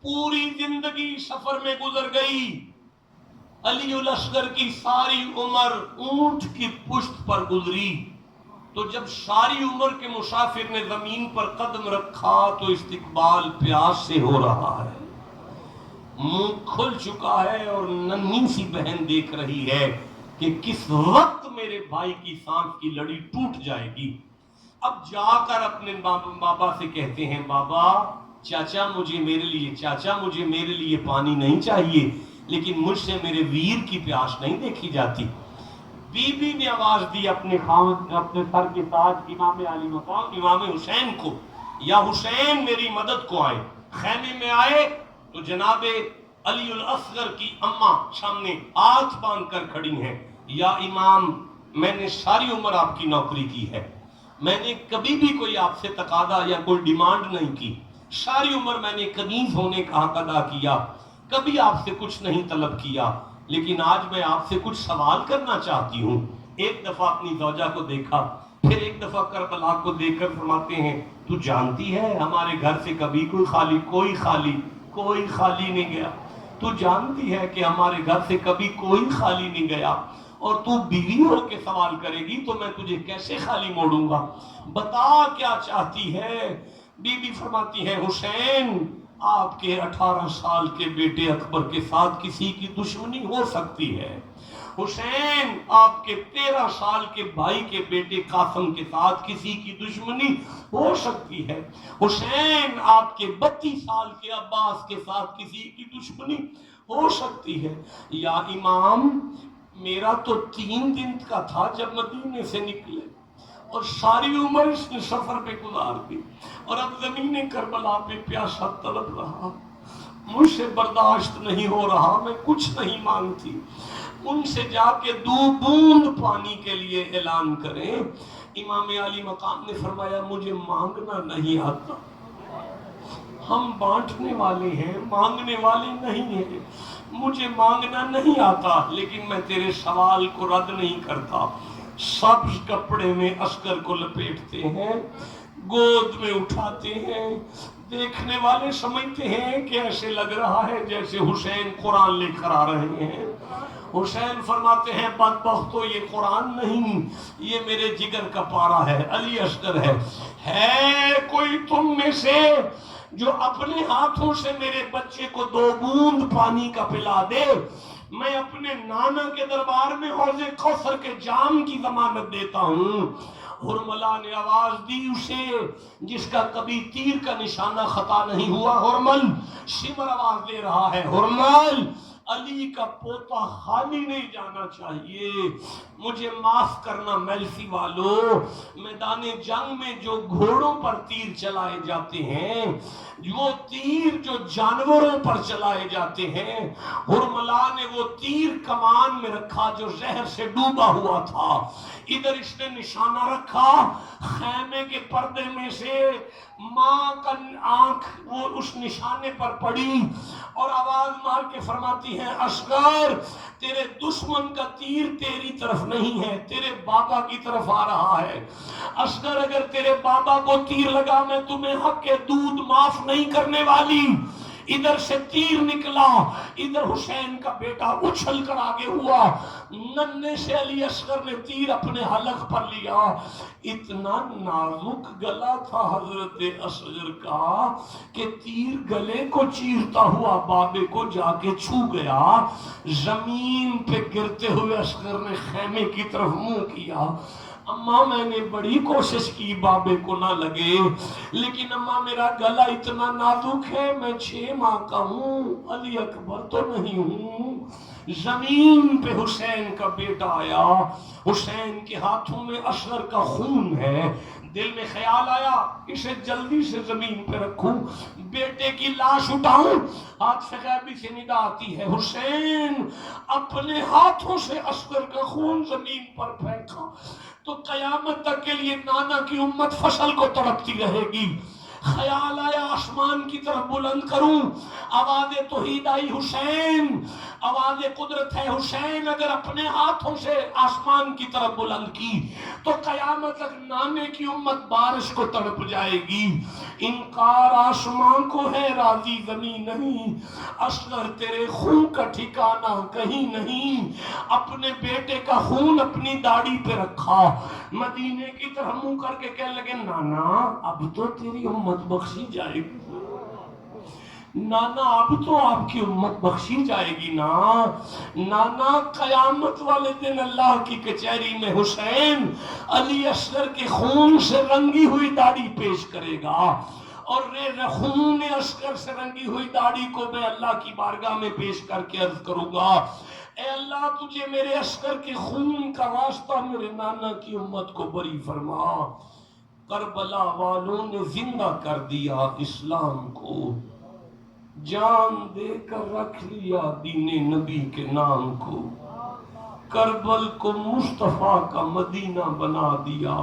پوری زندگی سفر میں گزر گئی، علی الاصغر کی ساری عمر اونٹ کی پشت پر گزری۔ تو جب ساری عمر کے مسافر نے زمین پر قدم رکھا تو استقبال پیاس سے ہو رہا ہے، منہ کھل چکا ہے اور ننھی سی بہن دیکھ رہی ہے کہ کس وقت میرے بھائی کی سانس کی لڑی ٹوٹ جائے گی۔ اب جا کر اپنے بابا سے کہتے ہیں، بابا چاچا مجھے میرے لیے پانی نہیں چاہیے، لیکن مجھ سے میرے ویر کی پیاس نہیں دیکھی جاتی۔ بی بی نے آواز دی اپنے سر کے تاج امام علی مقام امام حسین کو، یا حسین میری مدد کو آئے۔ خیمے میں آئے تو جناب علی الاصغر کی اماں سامنے ہاتھ باندھ کر کھڑی ہیں، یا امام میں نے ساری عمر آپ کی نوکری کی ہے، میں نے کبھی بھی کوئی آپ سے تقاضا یا کوئی ڈیمانڈ نہیں کی، ساری عمر میں نے کنیز ہونے کا حق ادا کیا، کبھی آپ سے کچھ نہیں طلب کیا، لیکن آج میں آپ سے کچھ سوال کرنا چاہتی ہوں۔ ایک دفعہ اپنی زوجہ کو دیکھا، پھر ایک دفعہ کربلا کو دیکھ کر فرماتے ہیں، تو جانتی ہے ہمارے گھر سے کبھی کوئی خالی نہیں گیا، تو جانتی ہے کہ ہمارے گھر سے کبھی کوئی خالی نہیں گیا، اور تو بیوی ہو کے سوال کرے گی تو میں تجھے کیسے خالی موڑوں گا، بتا کیا چاہتی ہے۔ بی بی فرماتی ہے، حسین آپ کے 18 سال کے بیٹے اکبر کے ساتھ کسی کی دشمنی ہو سکتی ہے، حسین آپ کے 13 سال کے بھائی کے بیٹے قاسم کے ساتھ کسی کی دشمنی ہو سکتی ہے، حسین آپ کے 32 سال کے عباس کے ساتھ کسی کی دشمنی ہو سکتی ہے، یا امام میرا تو 3 دن کا تھا جب مدینے سے نکلے، اور ساری عمر اس نے سفر پہ گزار دی، اور اب زمین کربلا پہ پیاسا طلب رہا، مجھ سے برداشت نہیں ہو رہا، میں کچھ نہیں مانگتی، ان سے جا کے 2 بوند پانی کے لیے اعلان کریں۔ امام علی مقام نے فرمایا مجھے مانگنا نہیں آتا، ہم بانٹنے والے ہیں، مانگنے والے نہیں ہیں، مجھے مانگنا نہیں آتا، لیکن میں تیرے سوال کو رد نہیں کرتا۔ سبز کپڑے میں عسکر کو لپیٹتے ہیں، گود میں اٹھاتے ہیں، دیکھنے والے سمجھتے ہیں کہ ایسے لگ رہا ہے جیسے حسین قرآن لے کر آ رہے ہیں۔ حسین فرماتے ہیں بدبختو یہ قرآن نہیں، یہ میرے جگر کا پارا ہے، علی اصغر ہے کوئی تم میں سے جو اپنے ہاتھوں سے میرے بچے کو 2 بوند پانی کا پلا دے، میں اپنے نانا کے دربار میں حوض کوثر کے جام کی ضمانت دیتا ہوں۔ ہرملا نے آواز دی اسے جس کا کبھی تیر کا نشانہ خطا نہیں ہوا، ہرمل شمر آواز دے رہا ہے، ہرمل علی کا پوتا خالی نہیں جانا چاہیے، مجھے معاف کرنا میلفی والو، میدان جنگ میں جو گھوڑوں پر تیر چلائے جاتے ہیں، وہ تیر جو جانوروں پر چلائے جاتے ہیں، ہرملا نے وہ تیر کمان میں رکھا جو زہر سے ڈوبا ہوا تھا، ادھر اس نے نشانہ رکھا، خیمے کے پردے میں سے ماں کا آنکھ وہ اس نشانے پر پڑی اور آواز مار کے فرماتی ہے اصغر تیرے دشمن کا تیر تیری طرف نہیں ہے، تیرے بابا کی طرف آ رہا ہے۔ اصغر اگر تیرے بابا کو تیر لگا میں تمہیں حق کے دودھ معاف نہیں کرنے والی۔ ادھر سے تیر نکلا، ادھر حسین کا بیٹا اچھل کر آگے ہوا، ننھے سے علی اصغر نے تیر اپنے حلق پر لیا، اتنا نازک گلا تھا حضرت اصغر کا کہ تیر گلے کو چیرتا ہوا بابے کو جا کے چھو گیا۔ زمین پہ گرتے ہوئے اصغر نے خیمے کی طرف منہ کیا، اماں میں نے بڑی کوشش کی بابے کو نہ لگے، لیکن اماں میرا گلا اتنا نازک ہے، میں 6 ماہ کا ہوں، علی اکبر تو نہیں ہوں۔ زمین پہ حسین کا بیٹا آیا، حسین کے ہاتھوں میں اصغر کا خون ہے، دل میں خیال آیا اسے جلدی سے زمین پہ رکھوں، بیٹے کی لاش اٹھاؤں، ہاتھ سے غیبی سے ندا آتی ہے حسین اپنے ہاتھوں سے اصغر کا خون زمین پر پھینکا تو قیامت تک کے لیے نانا کی امت فصل کو تڑپتی رہے گی۔ خیال آیا آسمان کی طرف بلند کروں، آواز توحید آئی حسین، آواز قدرت ہے حسین اگر اپنے ہاتھوں سے آسمان کی طرف بلند کی تو قیامت تک نانے کی امت بارش کو تڑپ جائے گی۔ انکار آسمان کو ہے راضی زمین نہیں، اصغر تیرے خون کا ٹھکانہ کہیں نہیں، اپنے بیٹے کا خون اپنی داڑھی پہ رکھا، مدینے کی طرف منہ کر کے کہنے لگے نانا اب تو تیری امت بخشی جائے گی، نانا اب تو آپ کی امت بخشی جائے گی نا۔ نانا قیامت والے دن اللہ کی کچہری میں حسین علی اصغر کے خون سے رنگی ہوئی داڑھی پیش کرے گا، اور خون اصغر سے رنگی ہوئی داڑھی کو میں اللہ کی بارگاہ میں پیش کر کے عرض کروں گا اے اللہ تجھے میرے اصغر کے خون کا واسطہ میرے نانا کی امت کو بری فرما۔ کربلا والوں نے زندہ کر دیا اسلام کو، جان دے کر رکھ لیا دین نبی کے نام کو، کربل کو مصطفیٰ کا مدینہ بنا دیا،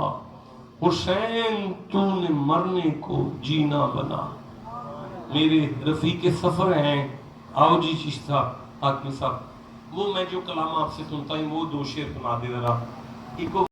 حسین تو نے مرنے کو جینا بنا۔ میرے رفیق سفر ہیں، آؤ جی چشتہ حاکم صاحب، وہ میں جو کلام آپ سے سنتا ہوں وہ 2 شعر سنا دے ذرا۔